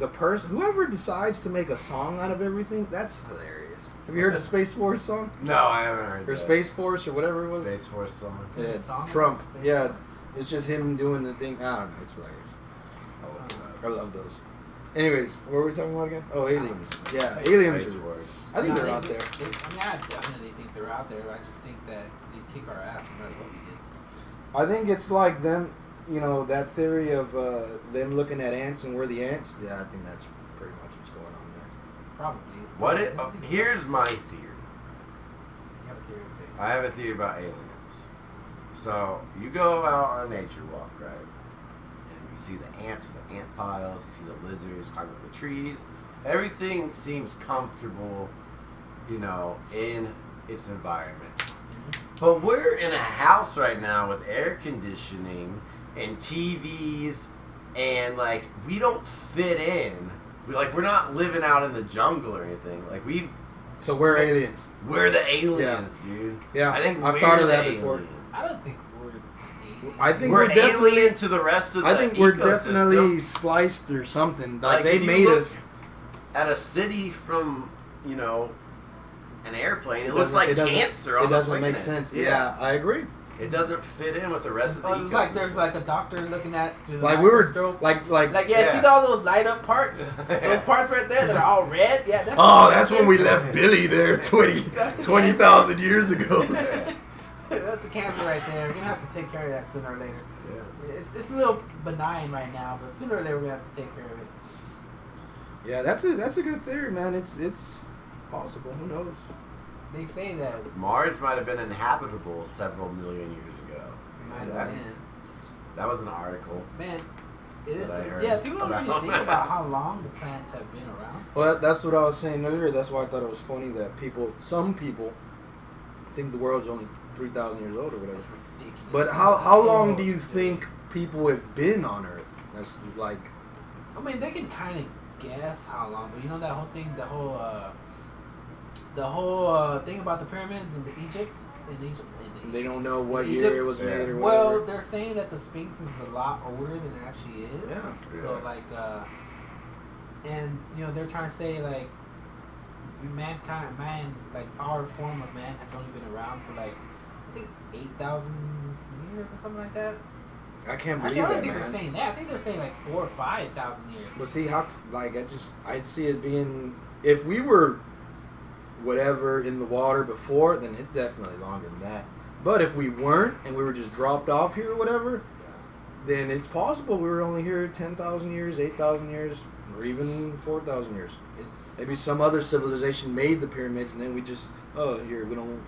the person, whoever decides to make a song out of everything, that's hilarious. Have you heard the Space Wars song? No, I haven't heard Or that. Space Force or whatever it was? Space Force song. Yeah, There's a song Trump. about Space Yeah, Force? it's just him doing the thing. I don't know. It's hilarious. I love those. Anyways, what were we talking about again? Oh, aliens. Yeah, aliens. Space Are, Force. I think No, they're out there. I definitely think they're out there. I just think that they kick our ass no matter what we do. I think it's like them, you know, that theory of them looking at ants and we're the ants. Yeah, I think that's pretty much what's going on there. Probably. Here's my theory. You have a theory, okay. I have a theory about aliens. So you go out on a nature walk, right? And you see the ants and the ant piles. You see the lizards climbing up the trees. Everything seems comfortable, you know, in its environment. But we're in a house right now with air conditioning and TVs, and like we don't fit in. We're not living out in the jungle or anything. Like So we're aliens. we're the aliens, dude. Yeah, I think I've we're thought of the that before. aliens. I don't think we're aliens. I think We're definitely. alien to the rest of the I think we're ecosystem. definitely spliced or something. Like they if you made look us. at a city from, you know, an airplane. It looks doesn't- like it doesn't- cancer on It the doesn't make planet. sense. Yeah, I agree. It doesn't fit in with the rest of the ecosystem. It's like there's like a doctor looking at through the Like we were, microscope. like. Like Yeah. see all those light up parts? Those parts right there that are all red? Yeah, that's Oh, that's when we left Billy there 20,000 20,000 years ago. That's a cancer right there. We're gonna have to take care of that sooner or later. Yeah. It's a little benign right now, but sooner or later we're gonna have to take care of it. Yeah, that's a good theory, man. It's possible. Who knows? They say that Mars might have been inhabitable several million years ago. we might that, have been. that was an article. Man, it is. That I heard Yeah, people don't really about. think about how long the planets have been around. Well, that's what I was saying earlier. That's why I thought it was funny that some people, think the world's only 3,000 years old or whatever. That's ridiculous. But how So long do you silly. think people have been on Earth? That's like, I mean, they can kind of guess how long, but you know that whole thing, the whole thing about the pyramids in Egypt. they don't know what Egypt- year it was made or Well, whatever. they're saying that the Sphinx is a lot older than it actually is. Yeah. So like, and you know they're trying to say like, man, like our form of man has only been around for like think 8,000 years or something like that. I can't believe Actually, I don't that, think man. they're saying that. I think they're saying like 4,000 or 5,000 years. But see how, like, I'd see it being, if we were whatever in the water before, then it's definitely longer than that. But if we weren't and we were just dropped off here or whatever, then it's possible we were only here 10,000 years, 8,000 years, or even 4,000 years. It's Maybe some other civilization made the pyramids and then we just, here, we don't,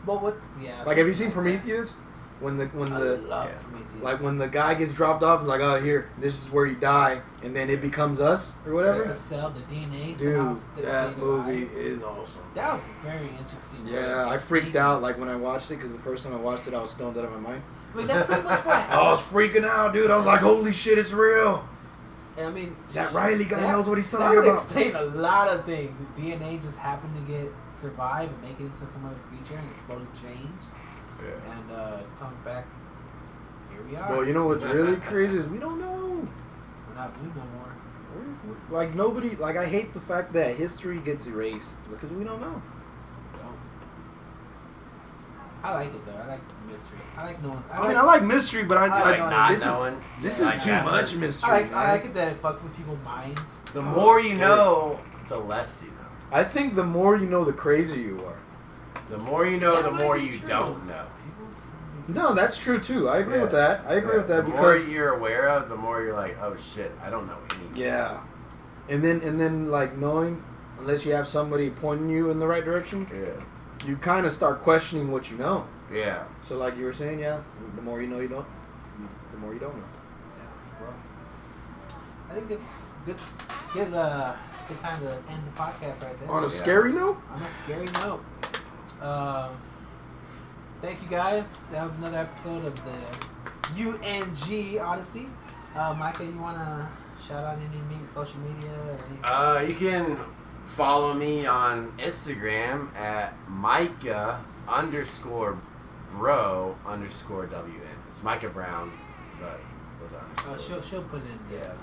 well, what? Yeah. Like, have you seen Prometheus? When the Prometheus. like when the guy gets dropped off, like, oh, here, this is where you die, and then it becomes us or whatever. The cell, the DNA. Dude, somehow that stayed movie alive. is awesome. That was very interesting. Yeah, I freaked out like when I watched it because the first time I watched it, I was stoned out of my mind. I mean, that's pretty much what I was freaking out, dude. I was like, holy shit, it's real. I mean, That Riley guy that- knows what he's that talking would about. explain a lot of things. The DNA just happened to survive and make it into some other creature, and it slowly changed, Yeah. and comes back. Here we are. Well, you know what's really crazy is we don't know. We're not blue no more. Like, nobody, like, I hate the fact that history gets erased because we don't know. I like it though. I like the mystery. I like knowing. I like mystery, but I Like like not this knowing. This Like is too that's much it. mystery, I man. like it that it fucks with people's minds. The Oh, more it's you scary. know, the less you know. I think the more you know, the crazier you are. The more you know, That the might more be you true. don't know. No, that's true too. I agree Yeah. with that. I agree Yeah. with that the more because you're aware of, the more you're like, oh shit, I don't know anything. yeah, and then like knowing, unless you have somebody pointing you in the right direction, Yeah. you kind of start questioning what you know. Yeah. So like you were saying, yeah, the more you know, you don't. The more you don't know. Yeah, well, I think it's good time to end the podcast right there. On a Yeah. scary note. On a scary note. Thank you guys. That was another episode of the UNG Odyssey. Micah, you wanna shout out any social media or anything? You can follow me on Instagram at Micah_bro_WN. It's Micah Brown, but with underscores. She'll put it in there.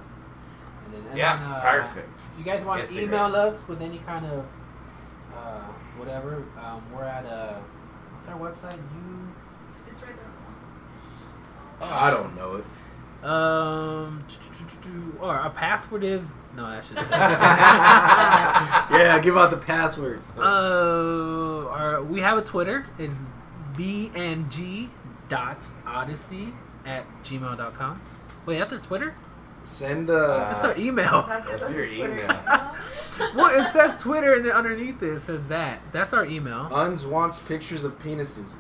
And Yeah, then, perfect. If you guys want to Instagram. email us with any kind of whatever, we're at what's our website? It's right there. I don't know it. Or our password is no, that should. Yeah, give out the password. We have a Twitter. It's bng.odyssey@gmail.com. Wait, that's our Twitter? Send That's our email. That's your Twitter email. Well, it says Twitter, and then underneath it says that. That's our email. Uns wants pictures of penises.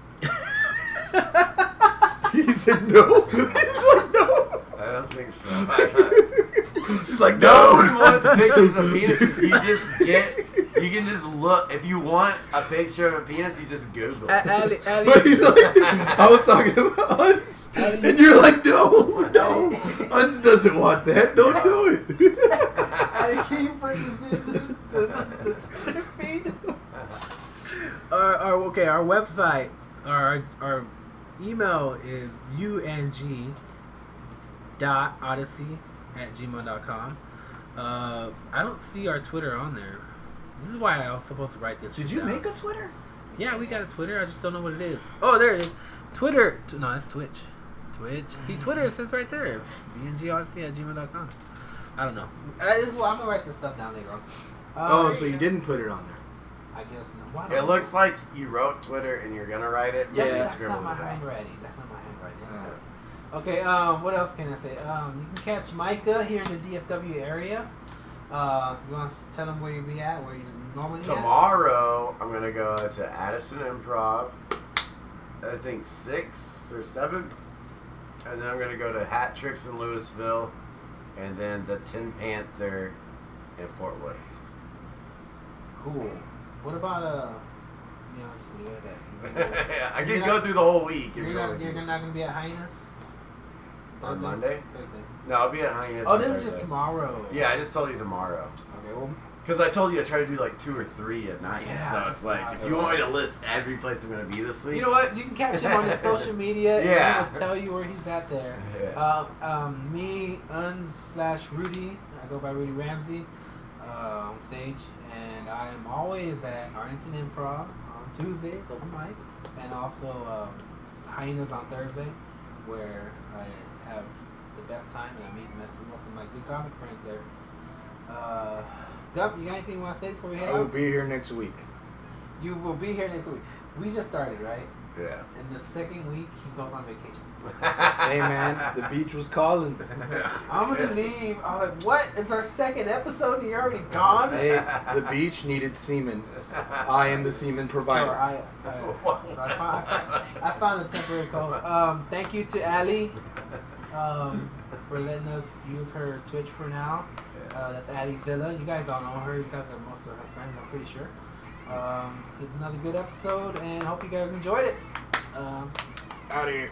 He said no. He's like no. I don't think so. He's like No one no. wants pictures of penises. You can just look. If you want a picture of a penis, you just Google. Ali, But he's like, I was talking about Uns, and you're like, no, Uns doesn't want that. Don't do it. I keep bringing the Twitter feed. Our website, our email is ung.odyssey@gmail.com. I don't see our Twitter on there. This is why I was supposed to write this. Did shit you down. make a Twitter? Yeah, we got a Twitter. I just don't know what it is. Oh, there it is. Twitter. No, that's Twitch. See, Twitter, it says right there. UGOdyssey@gmail.com. I don't know. I'm going to write this stuff down later on. So you didn't put it on there. I guess not. Why It not? looks like you wrote Twitter and you're gonna write it. Yeah. but you That's not scribbled my it out. handwriting. That's not my handwriting. Okay, what else can I say? You can catch Micah here in the DFW area. You want to tell them where you be at, where you normally Tomorrow, I'm gonna go to Addison Improv. I think 6 or 7, and then I'm gonna go to Hat Tricks in Louisville, and then the Tin Panther in Fort Worth. at? Cool. What about, just leave it at that. I You're can not- go through the whole week. If You're you not want. going to be at Hyenas? On Monday? Thursday. No, I'll be at Hyenas. Oh, on this is Thursday. just tomorrow. Yeah, I just told you tomorrow. Okay, well, Because I told you I try to do like 2 or 3 at night. Yeah, so it's like, if you want me to list every place I'm going to be this week. you know what? You can catch him on his social media. Yeah. And he will tell you where he's at there. Yeah. Me, Uns/Rudy. I go by Rudy Ramsey on stage. And I am always at Arlington Improv on Tuesdays, open mic, and also Hyenas on Thursday, where I have the best time and I meet most of my good comic friends there. Gub, you got anything you want to say before we head out? I will be here next week. You will be here next week. We just started, right? Yeah. In the second week, he goes on vacation. Hey man, the beach was calling. I'm gonna leave. I'm like, what? It's our second episode and you're already gone? Hey, the beach needed semen. I am the semen provider. So I found a temporary co-host. Thank you to Allie for letting us use her Twitch for now. That's Addie Zilla. You guys all know her. You guys are most of her friends, I'm pretty sure. It's another good episode, and hope you guys enjoyed it. Out of here.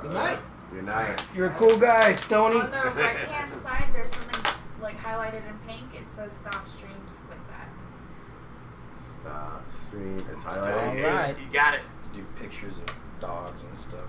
Good night. Good night. You're a cool guy, Stoney. On the right hand side, there's something like highlighted in pink. It says stop stream. Just click that. Stop stream. It's All highlighted. right. You got it. Let's do pictures of dogs and stuff.